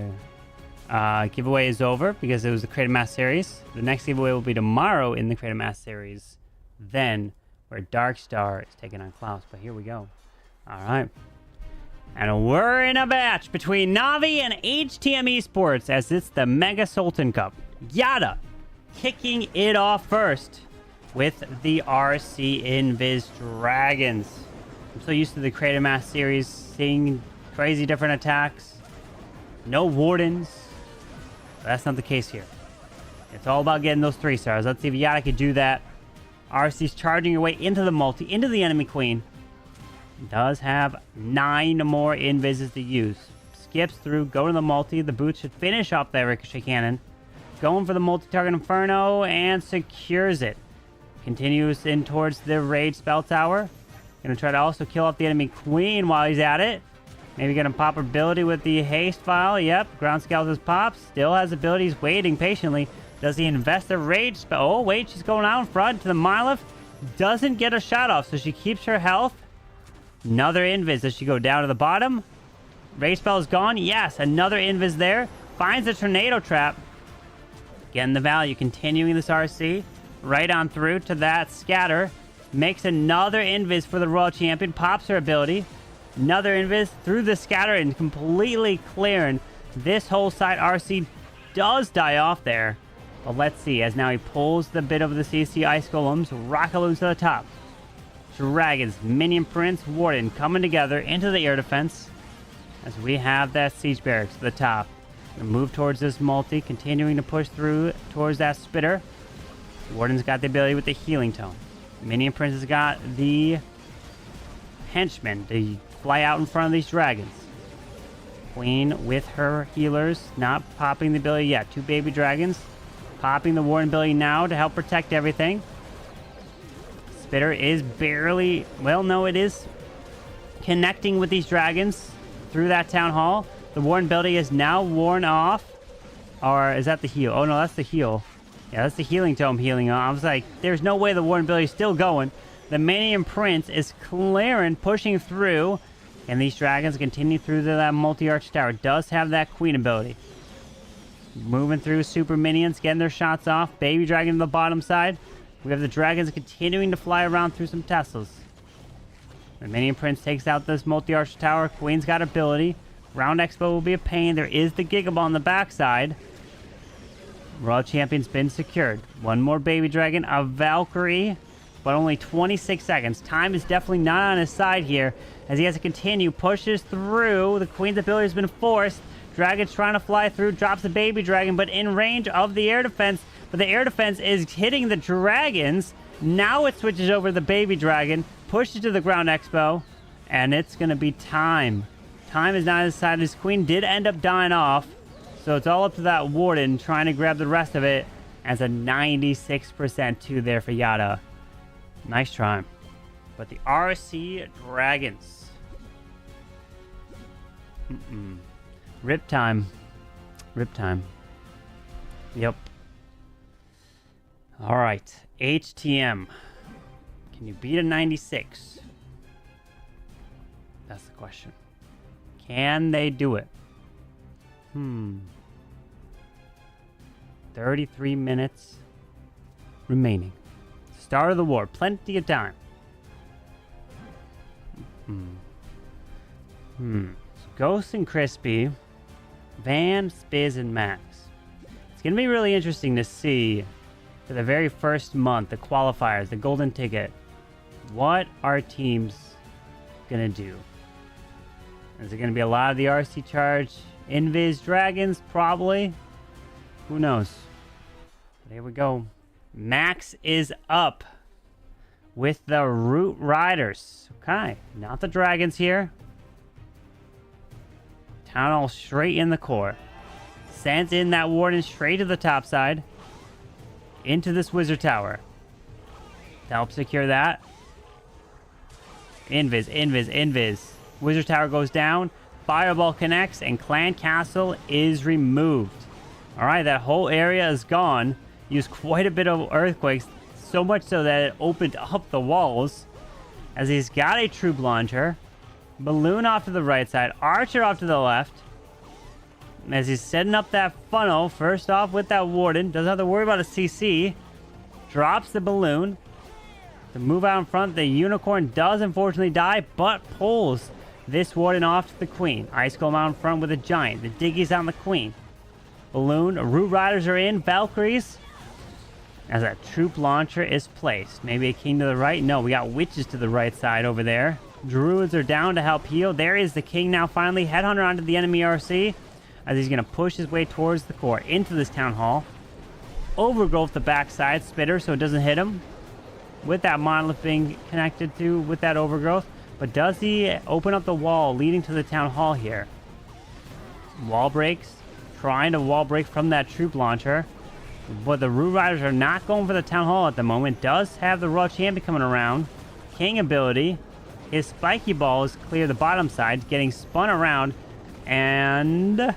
a... giveaway is over because it was the Creative Mass Series. The next giveaway will be tomorrow in the Creative Mass Series. Then, where Dark Star is taking on Klaus. But here we go. Alright. And we're in a match between Navi and HTM Esports as it's the Mega Soltan Cup. Yada kicking it off first with the RC Invis Dragons. I'm so used to the Creative Mass Series, seeing crazy different attacks. No Wardens. But that's not the case here. It's all about getting those 3 stars. Let's see if Yada could do that. RC's charging her way into the multi, into the enemy queen. Does have 9 more invises to use. Skips through, go to the multi. The boots should finish off that ricochet cannon. Going for the multi-target Inferno and secures it. Continues in towards the Rage Spell Tower. Gonna try to also kill off the enemy queen while he's at it. Maybe gonna pop ability with the haste file. Yep, ground skeletons pop. Still has abilities, waiting patiently. Does he invest the Rage Spell? Oh, wait, she's going out in front to the Mylif. Doesn't get a shot off, so she keeps her health. Another invis. Does she go down to the bottom? Rage Spell is gone. Yes, another invis there. Finds the Tornado Trap. Getting the value, continuing this RC. Right on through to that scatter. Makes another invis for the Royal Champion. Pops her ability. Another invis through the scatter and completely clearing this whole side. RC does die off there. But let's see, as now he pulls the bit of the CC Ice Golems. Rockaloons to the top. Dragons, Minion Prince, Warden coming together into the air defense. As we have that Siege Barracks to the top. Gonna move towards this multi, continuing to push through towards that spitter. Warden's got the ability with the healing tone. Minion Prince has got the henchmen to fly out in front of these dragons. Queen with her healers, not popping the ability yet. 2 baby dragons. Popping the warden ability now to help protect everything. Spitter is barely... Well, no, it is connecting with these dragons through that town hall. The warden ability is now worn off. Or is that the heal? Oh, no, that's the heal. Yeah, that's the healing tome healing on. I was like, there's no way the warden ability is still going. The Manium Prince is clearing, pushing through. And these dragons continue through to that multi-arch tower. It does have that queen ability. Moving through super minions, getting their shots off. Baby dragon to the bottom side. We have the dragons continuing to fly around through some Teslas. The Minion Prince takes out this multi-arch tower. Queen's got ability. Round Expo will be a pain. There is the Gigaball on the backside. Royal Champion's been secured. One more baby dragon, a Valkyrie, but only 26 seconds. Time is definitely not on his side here as he has to continue. Pushes through. The Queen's ability has been forced. Dragon's trying to fly through. Drops the baby dragon, but in range of the air defense. But the air defense is hitting the dragons. Now it switches over to the baby dragon. Pushes to the ground expo. And it's going to be time. Time is not on his side. His queen did end up dying off. So it's all up to that warden trying to grab the rest of it. As a 96% 2 there for Yada. Nice try. But the RC Dragons. Rip time. Rip time. Yep. Alright. HTM. Can you beat a 96? That's the question. Can they do it? 33 minutes remaining. Start of the war. Plenty of time. Ghost and Crispy. Van, Spiz, and Max. It's going to be really interesting to see for the very first month, the qualifiers, the golden ticket, what our team's going to do. Is it going to be a lot of the RC charge? Invis Dragons, probably. Who knows? There we go. Max is up with the Root Riders. Okay, not the Dragons here. Town Hall straight in the core. Sends in that Warden straight to the top side. Into this Wizard Tower. To help secure that. Invis. Wizard Tower goes down. Fireball connects and Clan Castle is removed. Alright, that whole area is gone. Used quite a bit of earthquakes. So much so that it opened up the walls. As he's got a troop launcher. Balloon off to the right side. Archer off to the left. As he's setting up that funnel. First off with that Warden. Doesn't have to worry about a CC. Drops the balloon. To move out in front. The Unicorn does unfortunately die. But pulls this Warden off to the Queen. Ice Golem out in front with a Giant. The Diggy's on the Queen. Balloon. Root Riders are in. Valkyries. As that troop launcher is placed. Maybe a King to the right. No, we got Witches to the right side over there. Druids are down to help heal. There is the King now finally. Headhunter onto the enemy RC. As he's going to push his way towards the core. Into this Town Hall. Overgrowth the backside. Spitter so it doesn't hit him. With that monolith being connected to with that overgrowth. But does he open up the wall leading to the Town Hall here? Wall breaks. Trying to wall break from that troop launcher. But the Root Riders are not going for the Town Hall at the moment. Does have the Royal Champion coming around. King ability. His spiky balls clear the bottom side. Getting spun around. And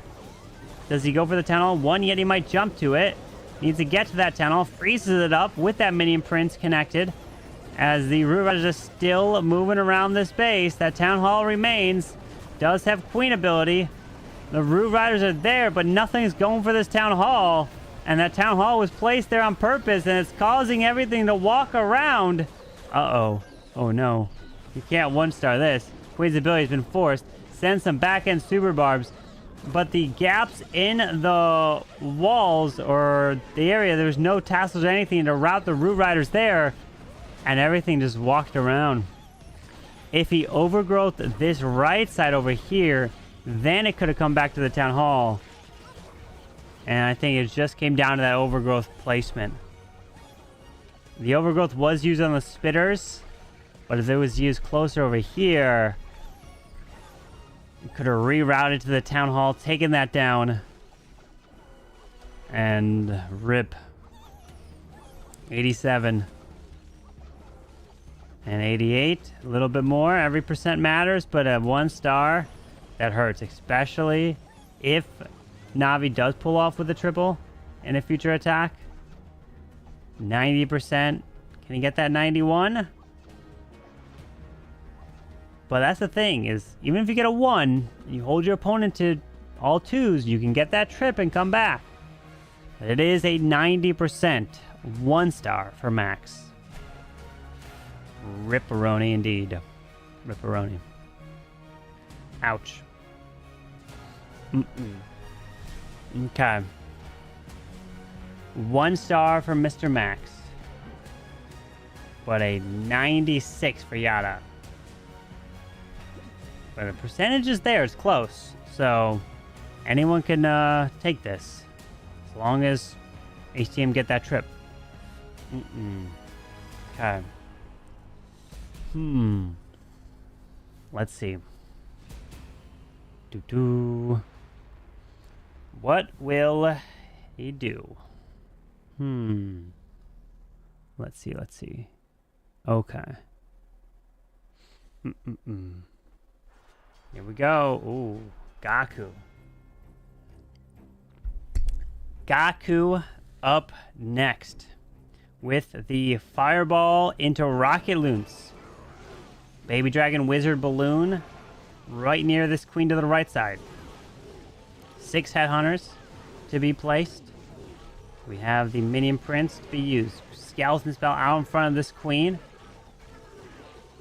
does he go for the Town Hall? One, yet he might jump to it. Needs to get to that Town Hall. Freezes it up with that Minion Prince connected. As the Root Riders are still moving around this base. That Town Hall remains. Does have Queen ability. The Root Riders are there, but nothing's going for this Town Hall. And that Town Hall was placed there on purpose, and it's causing everything to walk around. Uh-oh. Oh, no. You can't one-star this. Queen's ability has been forced. Send some back-end super barbs. But the gaps in the walls, or the area, there's no tassels or anything to route the Root Riders there. And everything just walked around. If he overgrowth this right side over here, then it could have come back to the Town Hall. And I think it just came down to that overgrowth placement. The overgrowth was used on the Spitters. But if it was used closer over here, you could have rerouted to the town hall, taken that down, and rip. 87 and 88, a little bit more. Every percent matters, but at 1 star, that hurts, especially if Navi does pull off with a triple in a future attack. 90%. Can he get that 91? But that's the thing, is even if you get a 1, you hold your opponent to all 2s, you can get that trip and come back. But it is a 90%. 1 star for Max. Ripperoni indeed. Ripperoni. Ouch. Okay. 1 star for Mr. Max. But a 96 for Yada. But the percentage is there. It's close. So anyone can take this. As long as HTM get that trip. Okay. Let's see. What will he do? Let's see. Okay. Here we go. Ooh, Gaku. Gaku up next with the Fireball into Rocket Loons. Baby Dragon Wizard Balloon right near this queen to the right side. 6 Headhunters to be placed. We have the Minion Prince to be used. Skeleton Spell out in front of this queen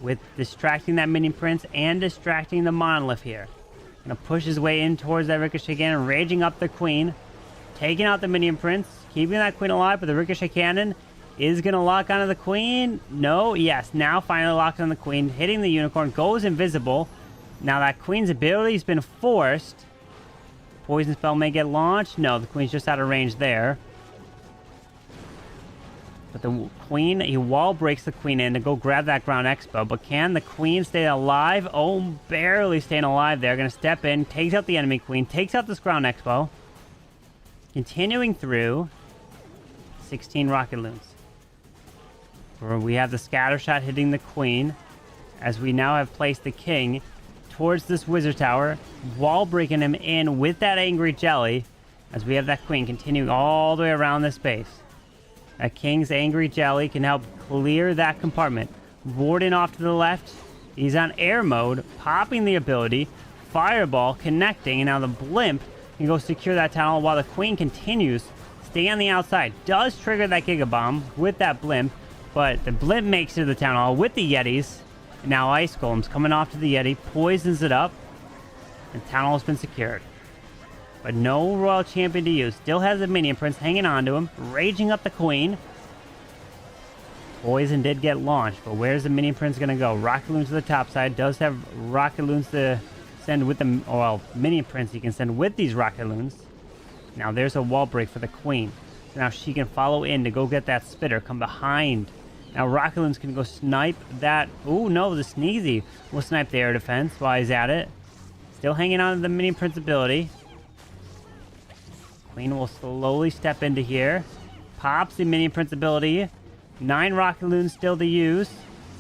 with distracting that Minion Prince and distracting the Monolith here. Gonna push his way in towards that Ricochet Cannon, raging up the queen, taking out the Minion Prince, keeping that queen alive, but the Ricochet Cannon is going to lock onto the queen. No, yes, now finally locks on the queen, hitting the unicorn, goes invisible. Now that queen's ability has been forced. Poison spell may get launched. No, the queen's just out of range there. But the queen, he wall breaks the queen in to go grab that ground expo. But can the queen stay alive? Oh, barely staying alive there. Going to step in, takes out the enemy queen, takes out this ground expo. Continuing through 16 Rocket Loons. Where we have the scatter shot hitting the queen as we now have placed the king towards this wizard tower, wall breaking him in with that angry jelly as we have that queen continuing all the way around this space. That king's angry jelly can help clear that compartment. Warden off to the left. He's on air mode, popping the ability. Fireball connecting, and now the blimp can go secure that tower while the queen continues. Stay on the outside. Does trigger that Giga Bomb with that blimp. But the blimp makes it to the town hall with the Yetis. And now Ice Golem's coming off to the Yeti, poisons it up. And town hall has been secured. But no Royal Champion to use. Still has the Minion Prince hanging on to him, raging up the queen. Poison did get launched, but where's the Minion Prince going to go? Rocket Loons to the top side. Does have Rocket Loons to send with the... Well, Minion Prince he can send with these Rocket Loons. Now there's a wall break for the queen. So now she can follow in to go get that spitter. Come behind. Now Rocket Loons can go snipe that. Oh no, the Sneezy will snipe the air defense while he's at it. Still hanging on to the Minion Prince ability. Queen will slowly step into here. Pops the Minion Prince ability. 9 Rocket Loons still to use.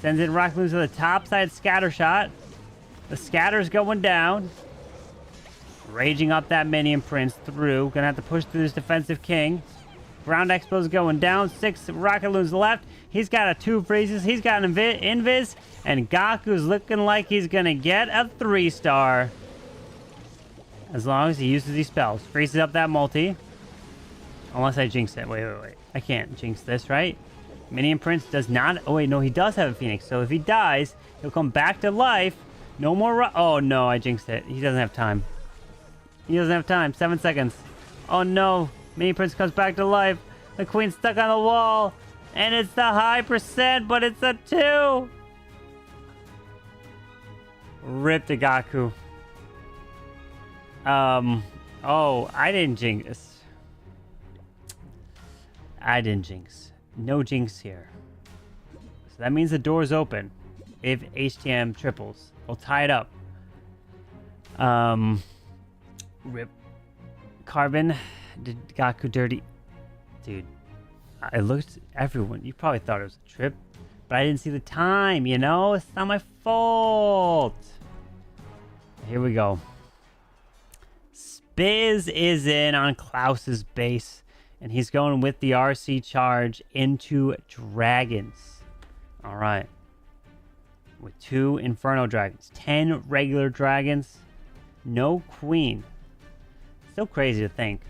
Sends in Rocket Loons to the top side scatter shot. The scatter's going down. Raging up that Minion Prince through. Gonna have to push through this defensive king. Ground Expo's going down. 6 Rocket Loons left. He's got a 2 freezes. He's got an invis. And Gaku's looking like he's gonna get a 3-star. As long as he uses these spells. Freezes up that multi. Unless I jinx it. Wait. I can't jinx this, right? Minion Prince does not... Oh, wait, no, he does have a Phoenix. So if he dies, he'll come back to life. No more... Oh, no, I jinxed it. He doesn't have time. He doesn't have time. 7 seconds. Oh, no. Minion Prince comes back to life. The queen's stuck on the wall. And it's the high percent, but it's a 2. Rip to Gaku. Oh, I didn't jinx. I didn't jinx. No jinx here. So that means the door's open. if HTM triples. We'll tie it up. Rip. Carbon. Did Gaku dirty? Dude. I looked, everyone, you probably thought it was a trip, but I didn't see the time, you know? It's not my fault. Here we go. Spiz is in on Klaus's base, and he's going with the RC charge into dragons. All right. With 2 Inferno dragons, 10 regular dragons, no queen. Still crazy to think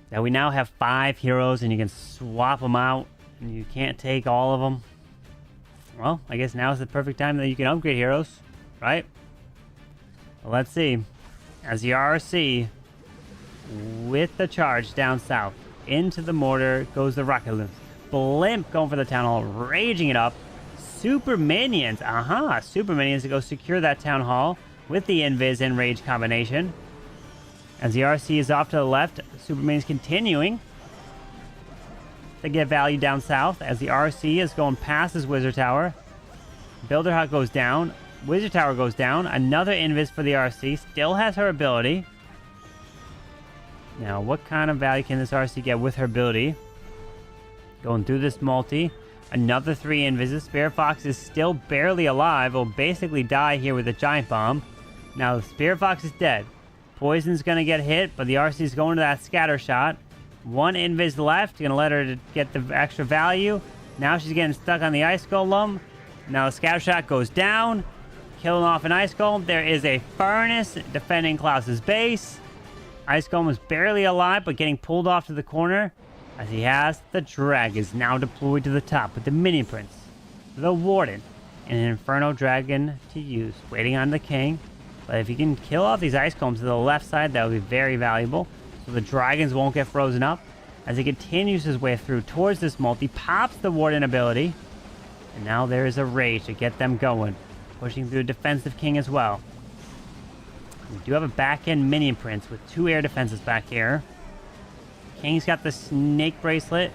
that we now have 5 heroes and you can swap them out and you can't take all of them. Well, I guess now is the perfect time that you can upgrade heroes, right? Well, let's see. As the RC with the charge down south into the mortar goes the rocket loons. Blimp going for the town hall, raging it up. Super minions, super minions to go secure that town hall with the invis and rage combination. As the RC is off to the left, super minions continuing to get value down south. As the RC is going past his wizard tower, Builder Hut goes down, wizard tower goes down. Another invis for the RC, still has her ability. Now, what kind of value can this RC get with her ability? Going through this multi. Another 3 invises. Spirit Fox is still barely alive. Will basically die here with a giant bomb. Now, the Spirit Fox is dead. Poison's going to get hit, but the RC is going to that scatter shot. 1 invis left. Going to let her to get the extra value. Now she's getting stuck on the Ice Golem. Now the scatter shot goes down. Killing off an Ice Golem. There is a Furnace defending Klaus's base. Ice Golem is barely alive, but getting pulled off to the corner. As he has the dragons now deployed to the top with the Minion Prince, the Warden, and an Inferno Dragon to use. Waiting on the King. But if he can kill off these Ice Combs to the left side, that would be very valuable. So the dragons won't get frozen up. As he continues his way through towards this multi, pops the Warden ability. And now there is a rage to get them going. Pushing through a defensive King as well. We do have a back-end Minion Prince with 2 air defenses back here. King's got the Snake Bracelet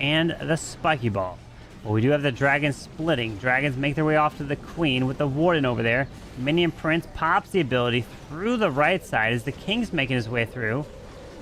and the Spiky Ball. But we do have the Dragons splitting. Dragons make their way off to the Queen with the Warden over there. Minion Prince pops the ability through the right side as the King's making his way through.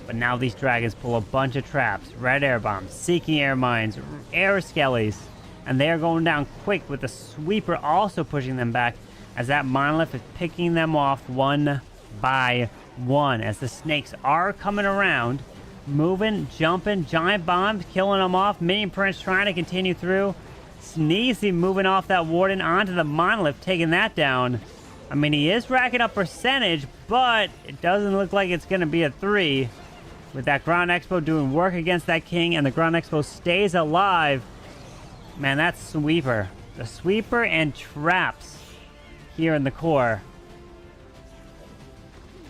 But now these Dragons pull a bunch of traps. Red Air Bombs, Seeking Air Mines, Air Skellies. And they are going down quick with the Sweeper also pushing them back as that Monolith is picking them off one by one. As the Snakes are coming around. Moving, jumping, giant bombs, killing them off. Minion Prince trying to continue through. Sneezy moving off that Warden onto the Monolith, taking that down. I mean, he is racking up percentage, but it doesn't look like it's going to be a 3. With that Ground Expo doing work against that King, and the Ground Expo stays alive. Man, that Sweeper. The Sweeper and traps here in the core.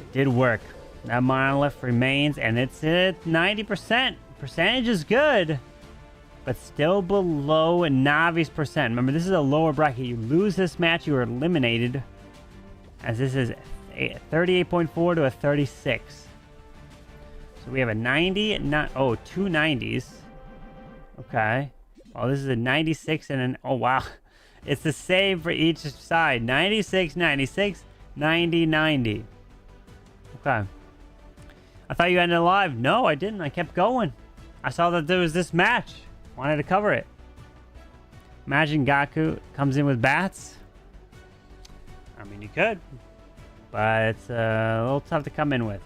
It did work. That Monolith remains, and it's at 90%. Percentage is good, but still below Navi's percent. Remember, this is a lower bracket. You lose this match, you are eliminated. As this is a 38.4 to a 36. So we have a 90, two 90s. Okay. Well, this is a 96 and an, oh wow. It's the same for each side. 96, 96, 90, 90. Okay. I thought you ended alive. No, I didn't. I kept going. I saw that there was this match. Wanted to cover it. Imagine Gaku comes in with bats. I mean, you could. But it's a little tough to come in with.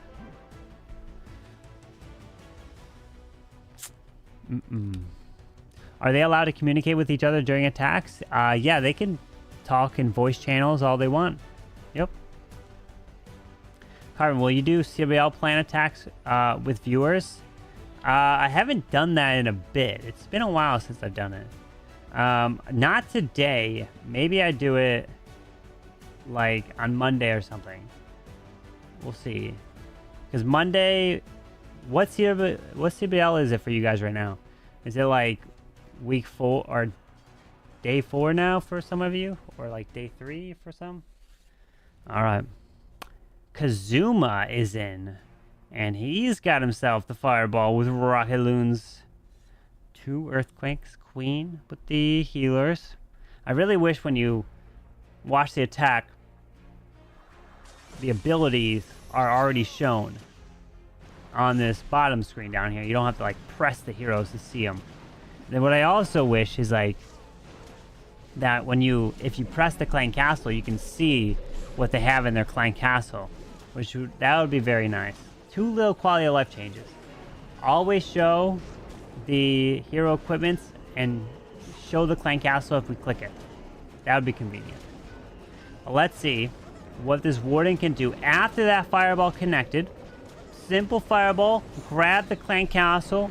Are they allowed to communicate with each other during attacks? Yeah, they can talk in voice channels all they want. Yep. Carbon, will you do CBL plan attacks with viewers? I haven't done that in a bit. It's been a while since I've done it. Not today. Maybe I do it like on Monday or something. We'll see. Because Monday, what CBL is it for you guys right now? Is it like week 4 or day 4 now for some of you? Or like day 3 for some? All right. Kazuma is in, and he's got himself the fireball with rocket loons. 2 earthquakes, Queen with the healers. I really wish when you watch the attack, the abilities are already shown on this bottom screen down here. You don't have to like press the heroes to see them. Then what I also wish is like that if you press the clan castle, you can see what they have in their clan castle, that would be very nice. 2 little quality of life changes. Always show the hero equipments and show the clan castle if we click it. That would be convenient. But let's see what this warden can do after that fireball connected. Simple fireball, grab the clan castle,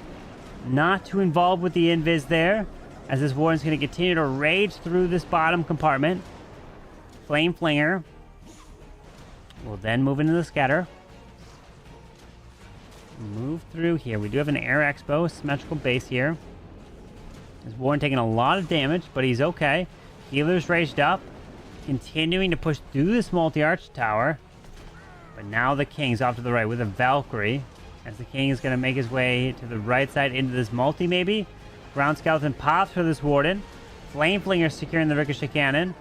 not too involved with the invis there, as this warden's going to continue to rage through this bottom compartment. Flame flinger. We'll then move into the scatter. Move through here. We do have an air expo, symmetrical base here. This warden taking a lot of damage, but he's okay. Healer's raged up, continuing to push through this multi-arch tower. But now the king's off to the right with a Valkyrie, as the king is going to make his way to the right side into this multi maybe. Ground skeleton pops for this warden. Flame flinger securing the ricochet cannon.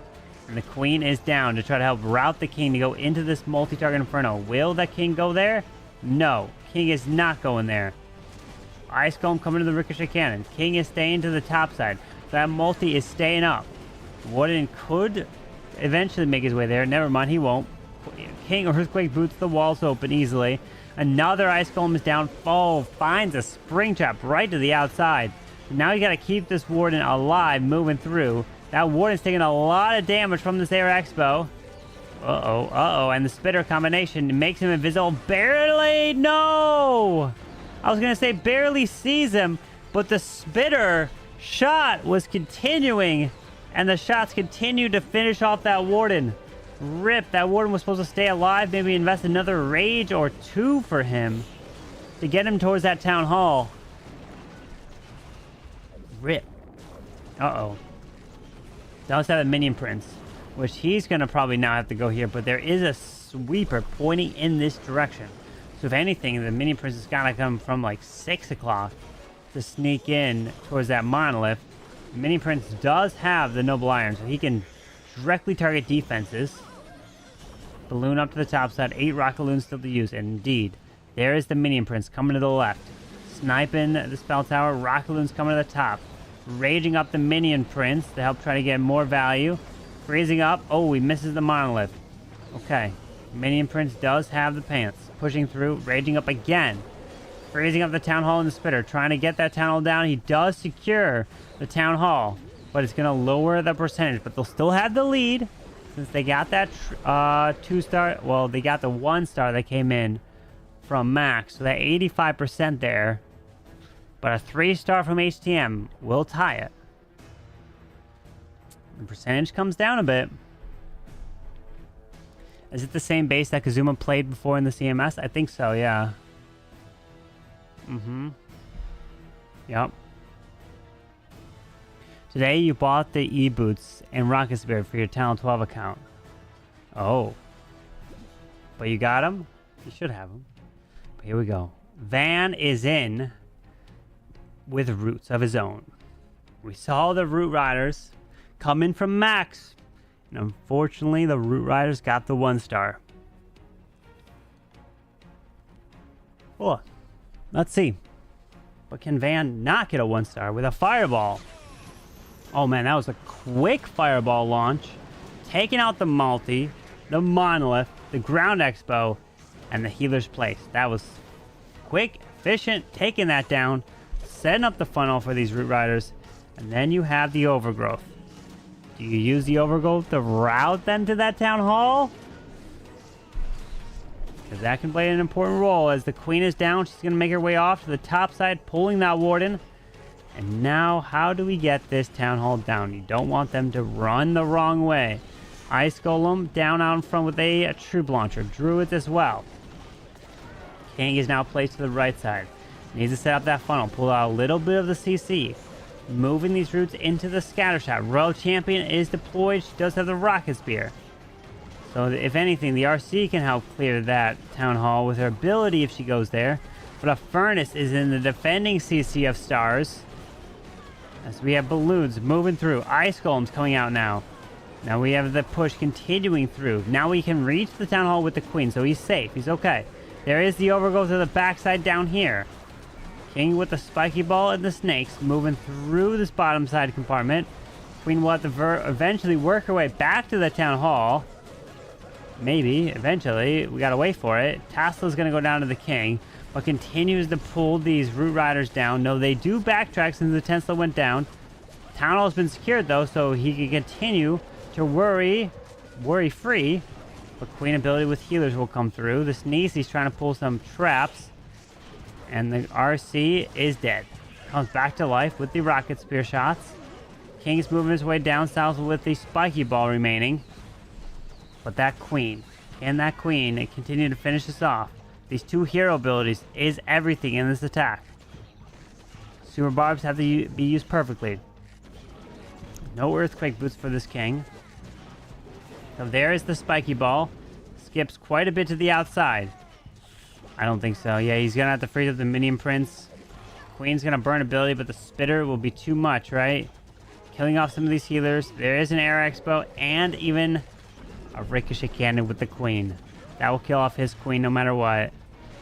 And the queen is down to try to help route the king to go into this multi-target inferno. Will that king go there? No. King is not going there. Ice Golem coming to the ricochet cannon. King is staying to the top side. That multi is staying up. Warden could eventually make his way there. Never mind, he won't. King Earthquake boots the walls open easily. Another Ice Golem is down. Oh, finds a spring trap right to the outside. Now you got to keep this warden alive moving through. That warden's taking a lot of damage from this air expo. Uh-oh. And the spitter combination makes him invisible. Barely, no! I was going to say barely sees him, but the spitter shot was continuing, and the shots continued to finish off that warden. Rip, that warden was supposed to stay alive, maybe invest another rage or 2 for him to get him towards that town hall. Rip. Uh-oh. Does have a minion prince, which he's going to probably now have to go here, but there is a sweeper pointing in this direction. So if anything, the minion prince has got to come from like 6 o'clock to sneak in towards that monolith. The minion prince does have the noble iron, so he can directly target defenses. Balloon up to the top side, 8 rocket balloons still to use, and indeed, there is the minion prince coming to the left. Sniping the spell tower, rocket balloons coming to the top. Raging up the minion prince to help try to get more value. Freezing up. Oh, he misses the monolith. Okay. Minion prince does have the pants. Pushing through. Raging up again. Freezing up the town hall and the spitter. Trying to get that town hall down. He does secure the town hall. But it's going to lower the percentage. But they'll still have the lead. Since they got that 2-star. Well, they got the 1-star that came in from Max. So that 85% there. But a 3-star from HTM will tie it. The percentage comes down a bit. Is it the same base that Kazuma played before in the CMS? I think so, yeah. Yep. Today you bought the E-Boots and Rocket Spirit for your Talon 12 account. Oh. But you got them? You should have them. But here we go. Van is in with roots of his own. We saw the Root Riders come in from Max, and unfortunately the Root Riders got the 1-star. Oh, let's see. But can Van not get a 1-star with a fireball? Oh man, that was a quick fireball launch. Taking out the multi, the monolith, the ground expo, and the healer's place. That was quick, efficient, taking that down. Setting up the funnel for these Root Riders, and then you have the overgrowth. Do you use the overgrowth to route them to that town hall? Because that can play an important role. As the queen is down, she's going to make her way off to the top side, pulling that warden. And now, how do we get this town hall down? You don't want them to run the wrong way. Ice Golem down out in front with a troop launcher. Druid as well. King is now placed to the right side. Needs to set up that funnel, pull out a little bit of the CC. Moving these roots into the scatter shot. Royal Champion is deployed. She does have the rocket spear. So if anything, the RC can help clear that town hall with her ability if she goes there. But a furnace is in the defending CC of stars. As we have balloons moving through. Ice golems coming out now. Now we have the push continuing through. Now we can reach the town hall with the queen, so he's safe. He's okay. There is the overgrowth to the backside down here. King with the spiky ball and the snakes moving through this bottom side compartment. Queen will have to eventually work her way back to the town hall. Maybe, eventually. We gotta wait for it. Tasla's gonna go down to the king, but continues to pull these root riders down. No, they do backtrack since the Tesla went down. Town hall's been secured though, so he can continue to worry-free. But queen ability with healers will come through. The Sneezy's trying to pull some traps. And the RC is dead. Comes back to life with the rocket spear shots. King's moving his way down south with the spiky ball remaining. But that queen, can that queen continue to finish this off? These two hero abilities is everything in this attack. Super barbs have to be used perfectly. No earthquake boots for this king. So there is the spiky ball. Skips quite a bit to the outside. I don't think so. Yeah, he's gonna have to freeze up the minion prince. Queen's gonna burn ability, but the spitter will be too much, right? Killing off some of these healers. There is an air expo and even a ricochet cannon with the queen. That will kill off his queen no matter what.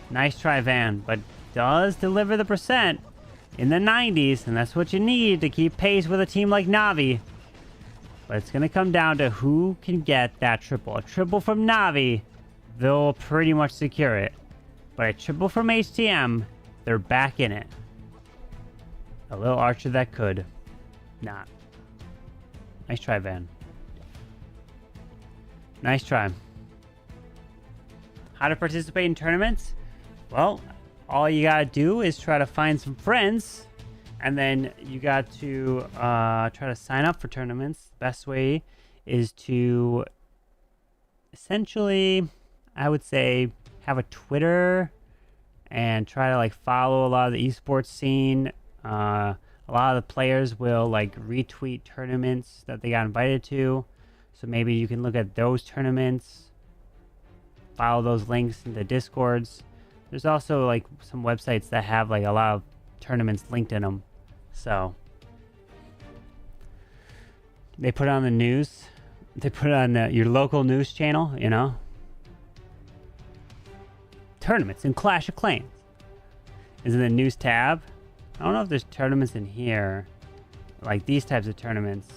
Nice try, Van, but does deliver the percent in the 90s, and that's what you need to keep pace with a team like Navi. But it's gonna come down to who can get that triple. A triple from Navi, they'll pretty much secure it. But a triple from HTM, they're back in it. A little archer that could. Not. Nice try, Van. Nice try. How to participate in tournaments? Well, all you gotta do is try to find some friends. And then you got to try to sign up for tournaments. The best way is to essentially, I would say, have a Twitter and try to like follow a lot of the esports scene. A lot of the players will like retweet tournaments that they got invited to. So maybe you can look at those tournaments, follow those links in the Discords. There's also like some websites that have like a lot of tournaments linked in them. So they put it on the news. They put it on your local news channel, you know. Tournaments in Clash of Clans is in the news tab. I don't know if there's tournaments in here, like these types of tournaments,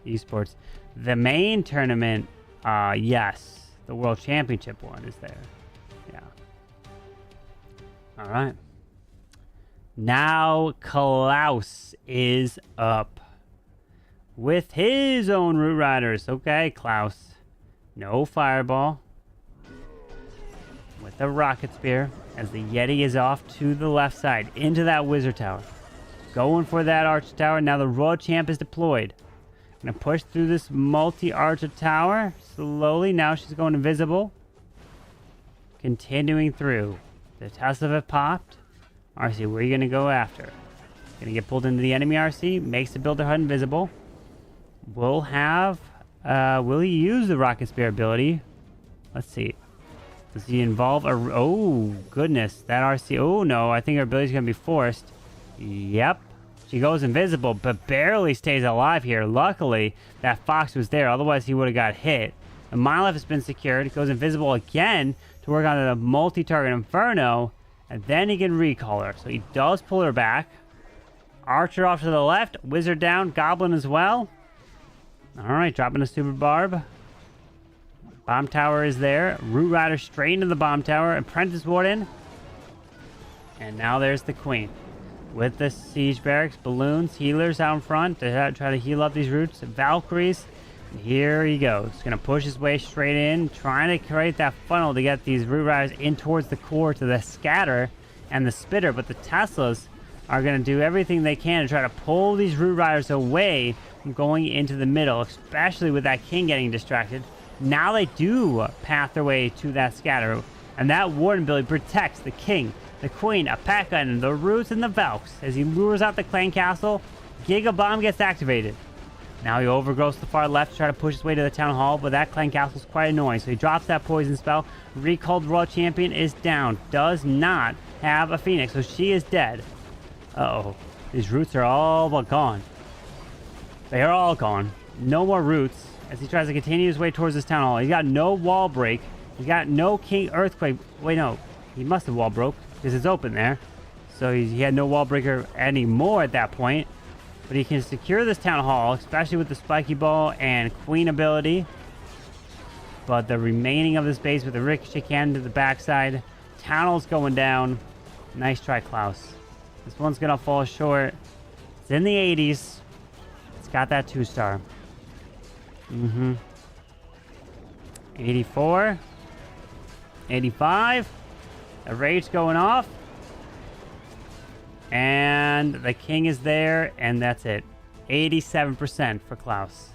esports. The main tournament, yes, the World Championship one is there. Yeah. All right. Now Klaus is up with his own Root Riders. Okay, Klaus. No Fireball. With the Rocket Spear as the Yeti is off to the left side into that Wizard Tower. Going for that Archer Tower. Now the Royal Champ is deployed. Gonna push through this multi-Archer Tower slowly. Now she's going invisible. Continuing through. The Tesla have popped. RC, where are you gonna go after? Gonna get pulled into the enemy RC. Makes the Builder HUD invisible. Will he use the Rocket Spear ability? Let's see. Does he involve a... Oh, goodness. That RC... Oh, no. I think her ability's going to be forced. Yep. She goes invisible, but barely stays alive here. Luckily, that Fox was there. Otherwise, he would have got hit. The Monolith has been secured. It goes invisible again to work on the multi-target Inferno. And then he can recall her. So he does pull her back. Archer off to the left. Wizard down. Goblin as well. Alright, dropping a Super Barb. Bomb Tower is there. Root Rider straight into the Bomb Tower. Apprentice Warden. And now there's the Queen. With the Siege Barracks, balloons, healers out in front to try to heal up these roots. Valkyries. And here he goes. Going to push his way straight in. Trying to create that funnel to get these Root Riders in towards the core to the Scatter and the Spitter. But the Teslas are going to do everything they can to try to pull these Root Riders away from going into the middle. Especially with that King getting distracted. Now they do path their way to that Scatter. And that Warden ability protects the King, the Queen, Apeka, and the Roots and the Valks. As he lures out the Clan Castle, Giga Bomb gets activated. Now he overgrows the far left to try to push his way to the Town Hall, but that Clan Castle is quite annoying. So he drops that Poison Spell. Recalled Royal Champion is down. Does not have a Phoenix, so she is dead. Uh-oh. These Roots are all but gone. They are all gone. No more roots as he tries to continue his way towards this town hall. He's got no wall break. He's got no king earthquake. Wait, no. He must have wall broke because it's open there. So he had no wall breaker anymore at that point. But he can secure this town hall, especially with the spiky ball and queen ability. But the remaining of this base with the ricochet cannon to the backside. Town hall's going down. Nice try, Klaus. This one's going to fall short. It's in the 80s. It's got that 2-star. 84. 85. The rage going off. And the king is there, and that's it. 87% for Klaus.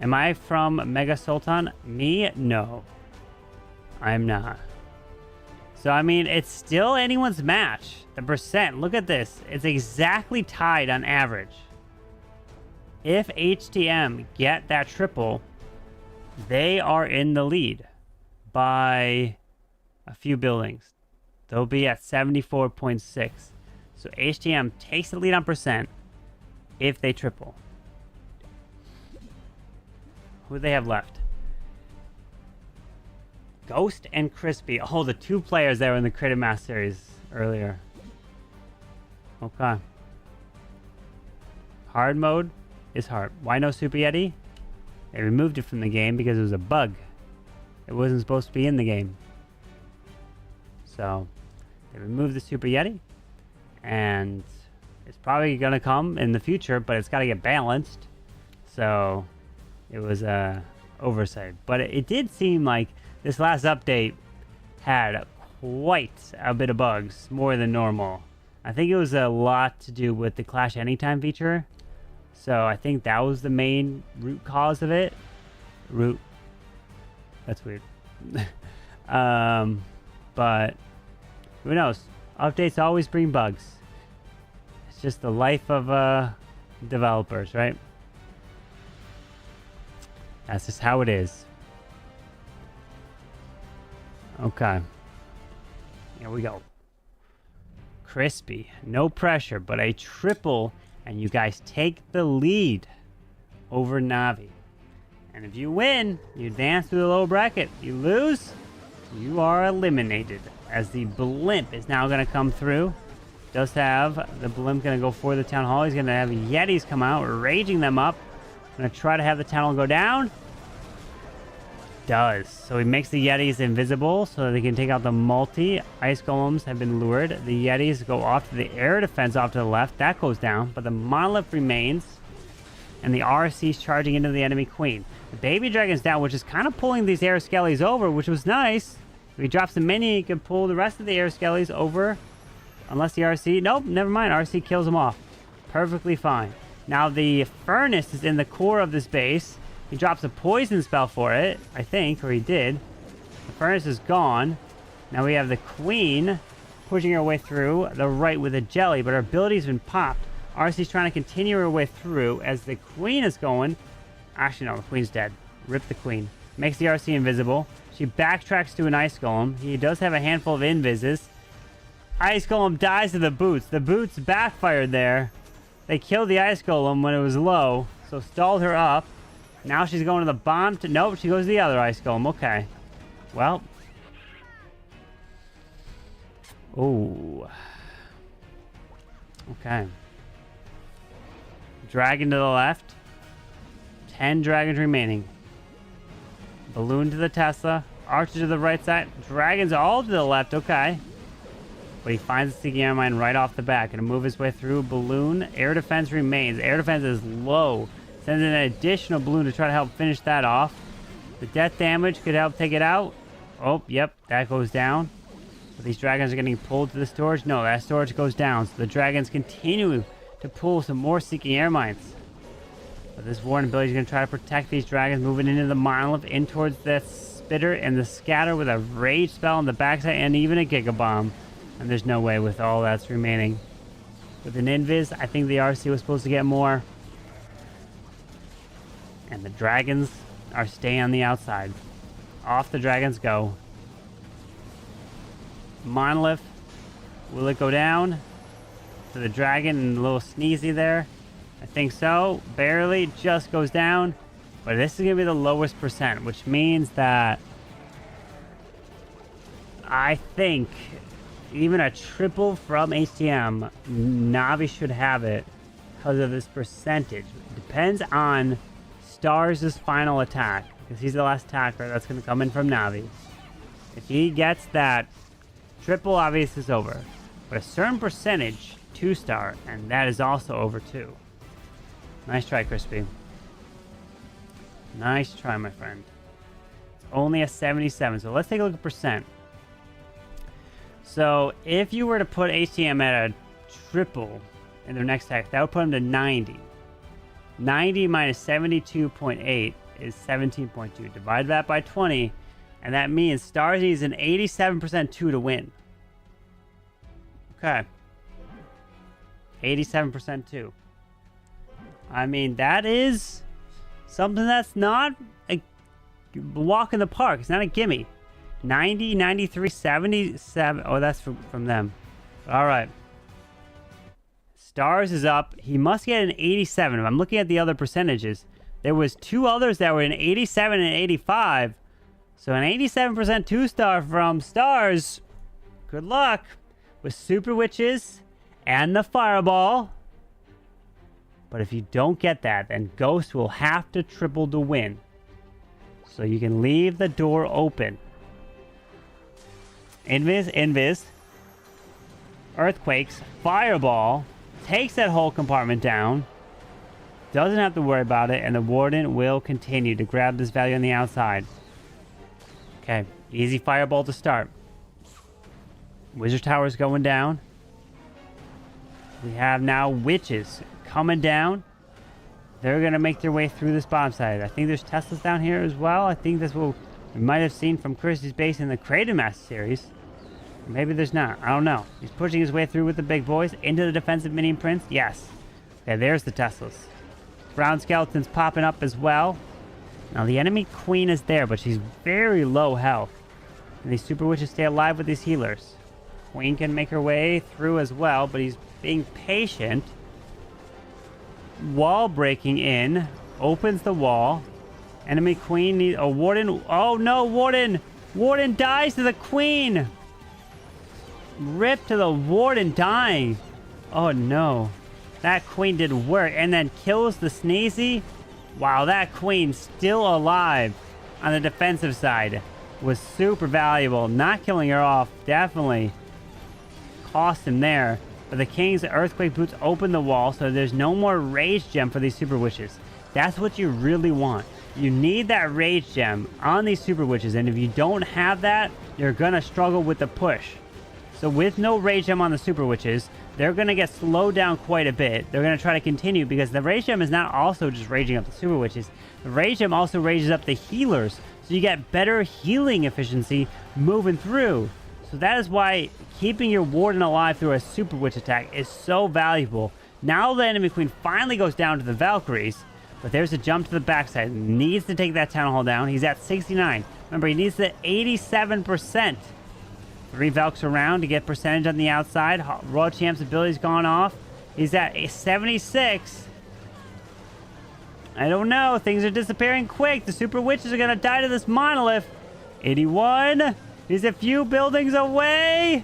Am I from Mega Soltan? Me? No. I'm not. So, I mean, it's still anyone's match. The percent, look at this. It's exactly tied on average. If HTM get that triple, they are in the lead by a few buildings. They'll be at 74.6. So HTM takes the lead on percent if they triple. Who do they have left? Ghost and Crispy. Oh, the 2 players that were in the Creative Mass series earlier. Okay. Hard mode is hard. Why no Super Yeti? They removed it from the game because it was a bug. It wasn't supposed to be in the game. So, they removed the Super Yeti. And it's probably going to come in the future, but it's got to get balanced. So, it was a oversight. But it did seem like this last update had quite a bit of bugs, more than normal. I think it was a lot to do with the Clash Anytime feature. So I think that was the main root cause of it. That's weird. But who knows? Updates always bring bugs. It's just the life of developers, right? That's just how it is. Okay. Here we go. Crispy. No pressure, but a triple, and you guys take the lead over Navi. And if you win, you advance through the lower bracket. You lose, you are eliminated. As the blimp is now going to come through. Does have the blimp going to go for the town hall. He's going to have Yetis come out, raging them up. Going to try to have the town hall go down. Does. So he makes the Yetis invisible so that they can take out the multi. Ice Golems have been lured. The Yetis go off to the air defense off to the left. That goes down, but the monolith remains. And the RC is charging into the enemy queen. The baby dragon's down, which is kind of pulling these air skellies over, which was nice. If he drops the mini, he can pull the rest of the air skellies over. Unless the RC... Nope, never mind. RC kills them off. Perfectly fine. Now the furnace is in the core of this base. He drops a poison spell for it, I think, or he did. The furnace is gone. Now we have the queen pushing her way through the right with a jelly, but her ability's been popped. RC's trying to continue her way through as the queen is going. Actually, no, the queen's dead. Rip the queen. Makes the RC invisible. She backtracks to an ice golem. He does have a handful of invises. Ice golem dies to the boots. The boots backfired there. They killed the ice golem when it was low, so stalled her up. Now she's going to the bomb. Nope, she goes to the other ice golem. Okay. Well. Oh. Okay. Dragon to the left. 10 dragons remaining. Balloon to the Tesla. Archer to the right side. Dragons all to the left. Okay. But he finds the Sticky Air Mine right off the bat. Gonna move his way through. Balloon. Air defense remains. Air defense is low. Sends in an additional balloon to try to help finish that off. The death damage could help take it out. Oh, yep. That goes down. But these dragons are getting pulled to the storage. No, that storage goes down. So the dragons continue to pull some more Seeking Air Mines. But this Warren ability is going to try to protect these dragons, moving into the monolith, in towards the spitter and the scatter with a rage spell on the backside and even a Giga Bomb. And there's no way with all that's remaining. With an invis, I think the RC was supposed to get more. And the dragons are staying on the outside. Off the dragons go. Monolith. Will it go down? To the dragon and a little sneezy there. I think so. Barely. Just goes down. But this is going to be the lowest percent, which means that I think even a triple from HTM, Navi should have it because of this percentage. It depends on Stars' final attack, because he's the last attacker that's going to come in from Navi. If he gets that triple, obviously it's over. But a certain percentage, 2-star, and that is also over too. Nice try, Crispy. Nice try, my friend. It's only a 77, so let's take a look at percent. So if you were to put HTM at a triple in their next attack, that would put him to 90. 90 minus 72.8 is 17.2. Divide that by 20, and that means Stars needs an 87% 2 to win. Okay. 87% 2. I mean, that is something that's not a walk in the park. It's not a gimme. 90, 93, 77. Oh, that's from them. All right. Stars is up. He must get an 87. If I'm looking at the other percentages, there was 2 others that were in 87 and 85. So an 87% 2-star from Stars. Good luck with Super Witches and the Fireball. But if you don't get that, then Ghost will have to triple to win. So you can leave the door open. Invis. Earthquakes. Fireball. Takes that whole compartment down. Doesn't have to worry about it. And the Warden will continue to grab this value on the outside. Okay. Easy Fireball to start. Wizard Tower's going down. We have now Witches coming down. They're going to make their way through this bomb site. I think there's Teslas down here as well. I think that's what we might have seen from Chris's base in the Creative Master series. Maybe there's not. I don't know. He's pushing his way through with the big boys into the defensive mini imprints. Yes. Okay, there's the Teslas. Brown Skeleton's popping up as well. Now, the enemy queen is there, but she's very low health. And these Super Witches stay alive with these healers. Queen can make her way through as well, but he's being patient. Wall breaking in. Opens the wall. Enemy queen needs a Warden. Oh no, Warden! Warden dies to the queen! Rip to the Warden dying. Oh no. That queen did work. And then kills the Sneezy. Wow, that queen still alive on the defensive side was super valuable. Not killing her off definitely cost him there. But the King's Earthquake Boots open the wall, so there's no more Rage Gem for these Super Witches. That's what you really want. You need that Rage Gem on these Super Witches, and if you don't have that, you're going to struggle with the push. So with no Rage Gem on the Super Witches, they're going to get slowed down quite a bit. They're going to try to continue, because the Rage Gem is not also just raging up the Super Witches. The Rage Gem also rages up the healers, so you get better healing efficiency moving through. So that is why keeping your Warden alive through a Super Witch attack is so valuable. Now the enemy queen finally goes down to the Valkyries, but there's a jump to the backside. Needs to take that Town Hall down. He's at 69. Remember, he needs the 87%. 3 Valks around to get percentage on the outside. Royal Champ's ability's gone off. He's at 76. I don't know. Things are disappearing quick. The Super Witches are going to die to this Monolith. 81. He's a few buildings away.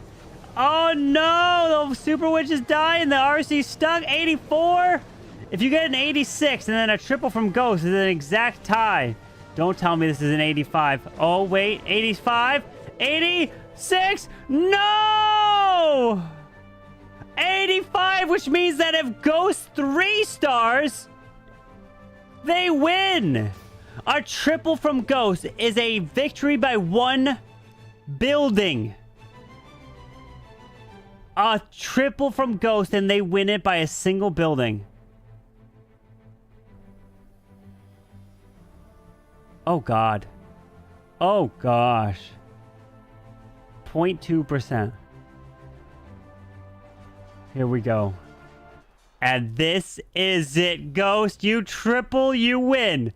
Oh no! The Super Witches die and the RC's stuck. 84. If you get an 86 and then a triple from Ghost, is an exact tie. Don't tell me this is an 85. Oh wait, 85. 86. No! 85, which means that if Ghost 3 stars, they win. A triple from Ghost is a victory by 1 building. A triple from Ghost and they win it by a single building. Oh god. Oh gosh. 0.2%. Here we go. And this is it, Ghost. You triple, you win.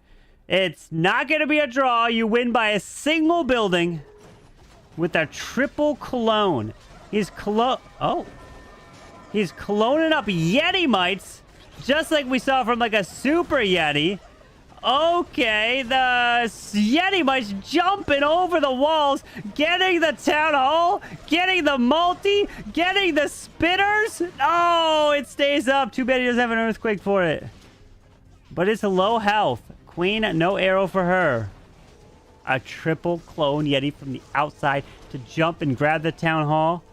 It's not going to be a draw. You win by a single building with a triple clone. He's cloning up Yeti Mites just like we saw from like a Super Yeti. Okay, the Yeti Mite's jumping over the walls, getting the Town Hall, getting the multi, getting the spitters. Oh, it stays up. Too bad he doesn't have an earthquake for it. But it's a low health. Queen, no arrow for her. A triple clone Yeti from the outside to jump and grab the Town Hall.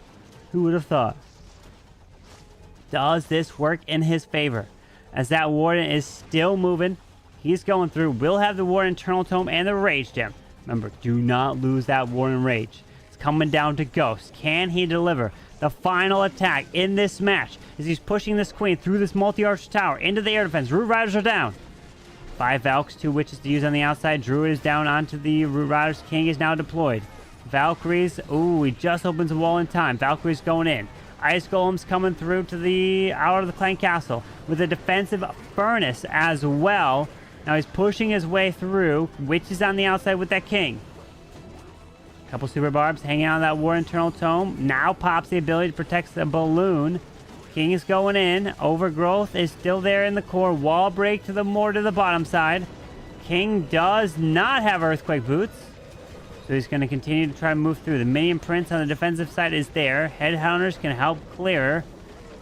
Who would have thought? Does this work in his favor? As that Warden is still moving. He's going through. We'll have the Warden Eternal Tome and the Rage Gem. Remember, do not lose that Warden Rage. It's coming down to Ghost. Can he deliver the final attack in this match? As he's pushing this Queen through this multi-arch tower into the air defense. Root Riders are down. 5 Valks, 2 Witches to use on the outside. Druid is down onto the Root Riders. King is now deployed. Valkyries. Ooh, he just opens a wall in time. Valkyries going in. Ice Golem's coming through to the out of the Clan Castle with a defensive Furnace as well. Now he's pushing his way through. Witches on the outside with that King. Couple Super Barbs hanging on that War Internal Tome. Now pops the ability to protect the balloon. King is going in. Overgrowth is still there in the core. Wall break to the more to the bottom side. King does not have Earthquake Boots. So he's going to continue to try to move through. The Minion Prince on the defensive side is there. Headhunters can help clear.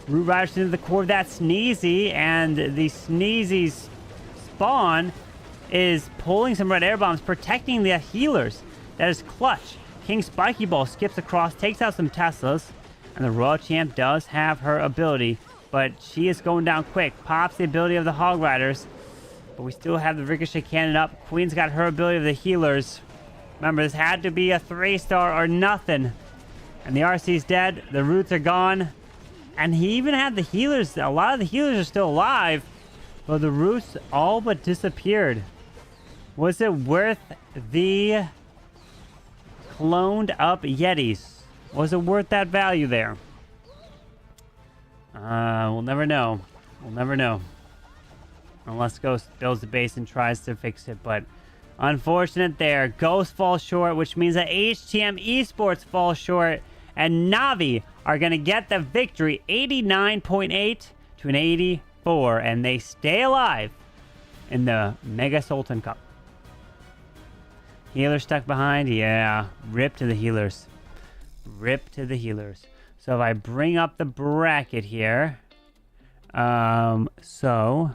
Root Riders into the core of that Sneezy. And the Sneezy's spawn is pulling some red air bombs, protecting the healers. That is clutch. King Spiky Ball skips across, takes out some Teslas, and the Royal Champ does have her ability, but she is going down quick. Pops the ability of the Hog Riders, but we still have the Ricochet Cannon up. Queen's got her ability of the healers. Remember, this had to be a 3-star or nothing. And the RC's dead. The Roots are gone. And he even had the healers. A lot of the healers are still alive. Well, the Roots all but disappeared. Was it worth the cloned up Yetis? Was it worth that value there? We'll never know. We'll never know. Unless Ghost builds the base and tries to fix it. But unfortunate there. Ghost falls short, which means that HTM Esports falls short. And Navi are going to get the victory. 89.8 to an 84. And they stay alive in the Mega Soltan Cup. Healer stuck behind. Yeah. Rip to the healers. Rip to the healers. So if I bring up the bracket here. So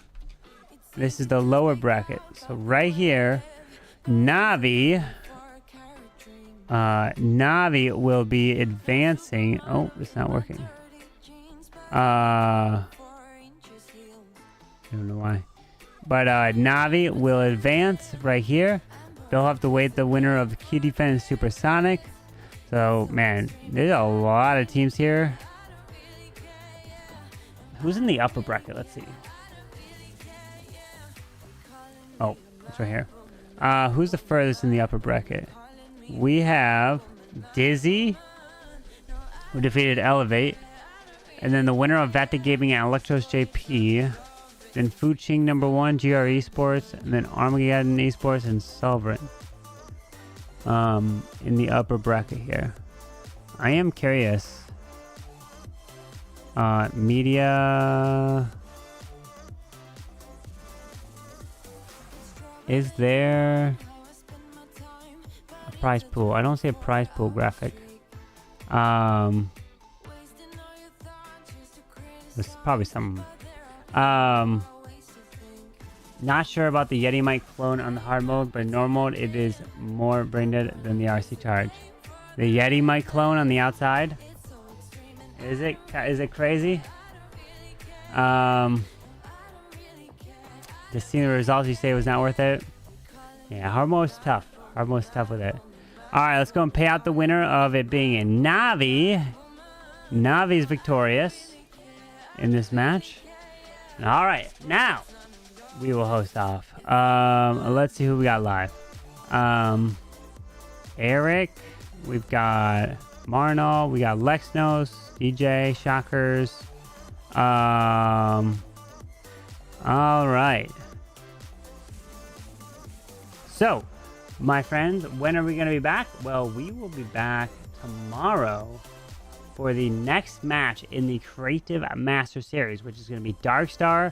this is the lower bracket. So right here, Navi will be advancing. Oh, it's not working. I don't know why. But Navi will advance right here. They'll have to wait the winner of QDFen and Supersonic. So, man, there's a lot of teams here. Who's in the upper bracket? Let's see. Oh, it's right here. Who's the furthest in the upper bracket? We have Dizzy, who defeated Elevate. And then the winner of Vata Gaming and Electros JP. Then Fuching #1, GR Esports. And then Armageddon Esports and Sovereign. In the upper bracket here. I am curious. Media. Is there a prize pool? I don't see a prize pool graphic. There's probably some. Not sure about the Yeti Mite clone on the hard mode, but in normal mode it is more brain dead than the RC charge. The Yeti Mite clone on the outside. Is it crazy? Just seeing the results, you say it was not worth it? Yeah, hard mode is tough. Hard mode is tough with it. Alright, let's go and pay out the winner of it being a Navi. Navi's victorious in this match. Alright, now we will host off. Let's see who we got live. Eric, we've got Marnal, we got Lexnos, DJ, Shockers. Alright. So, my friends, when are we going to be back? Well, we will be back tomorrow for the next match in the Creative Master Series, which is going to be Darkstar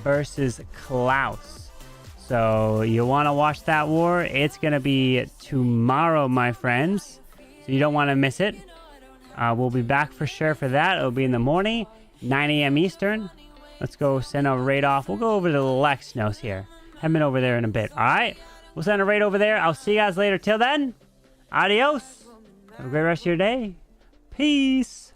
versus Klaus. So you want to watch that war? It's going to be tomorrow, my friends. So you don't want to miss it. We'll be back for sure for that. It'll be in the morning, 9 a.m. Eastern. Let's go send a raid off. We'll go over to the Lexnos here. Heading over there in a bit. All right? We'll send a raid over there. I'll see you guys later. Till then, adios. Have a great rest of your day. Peace.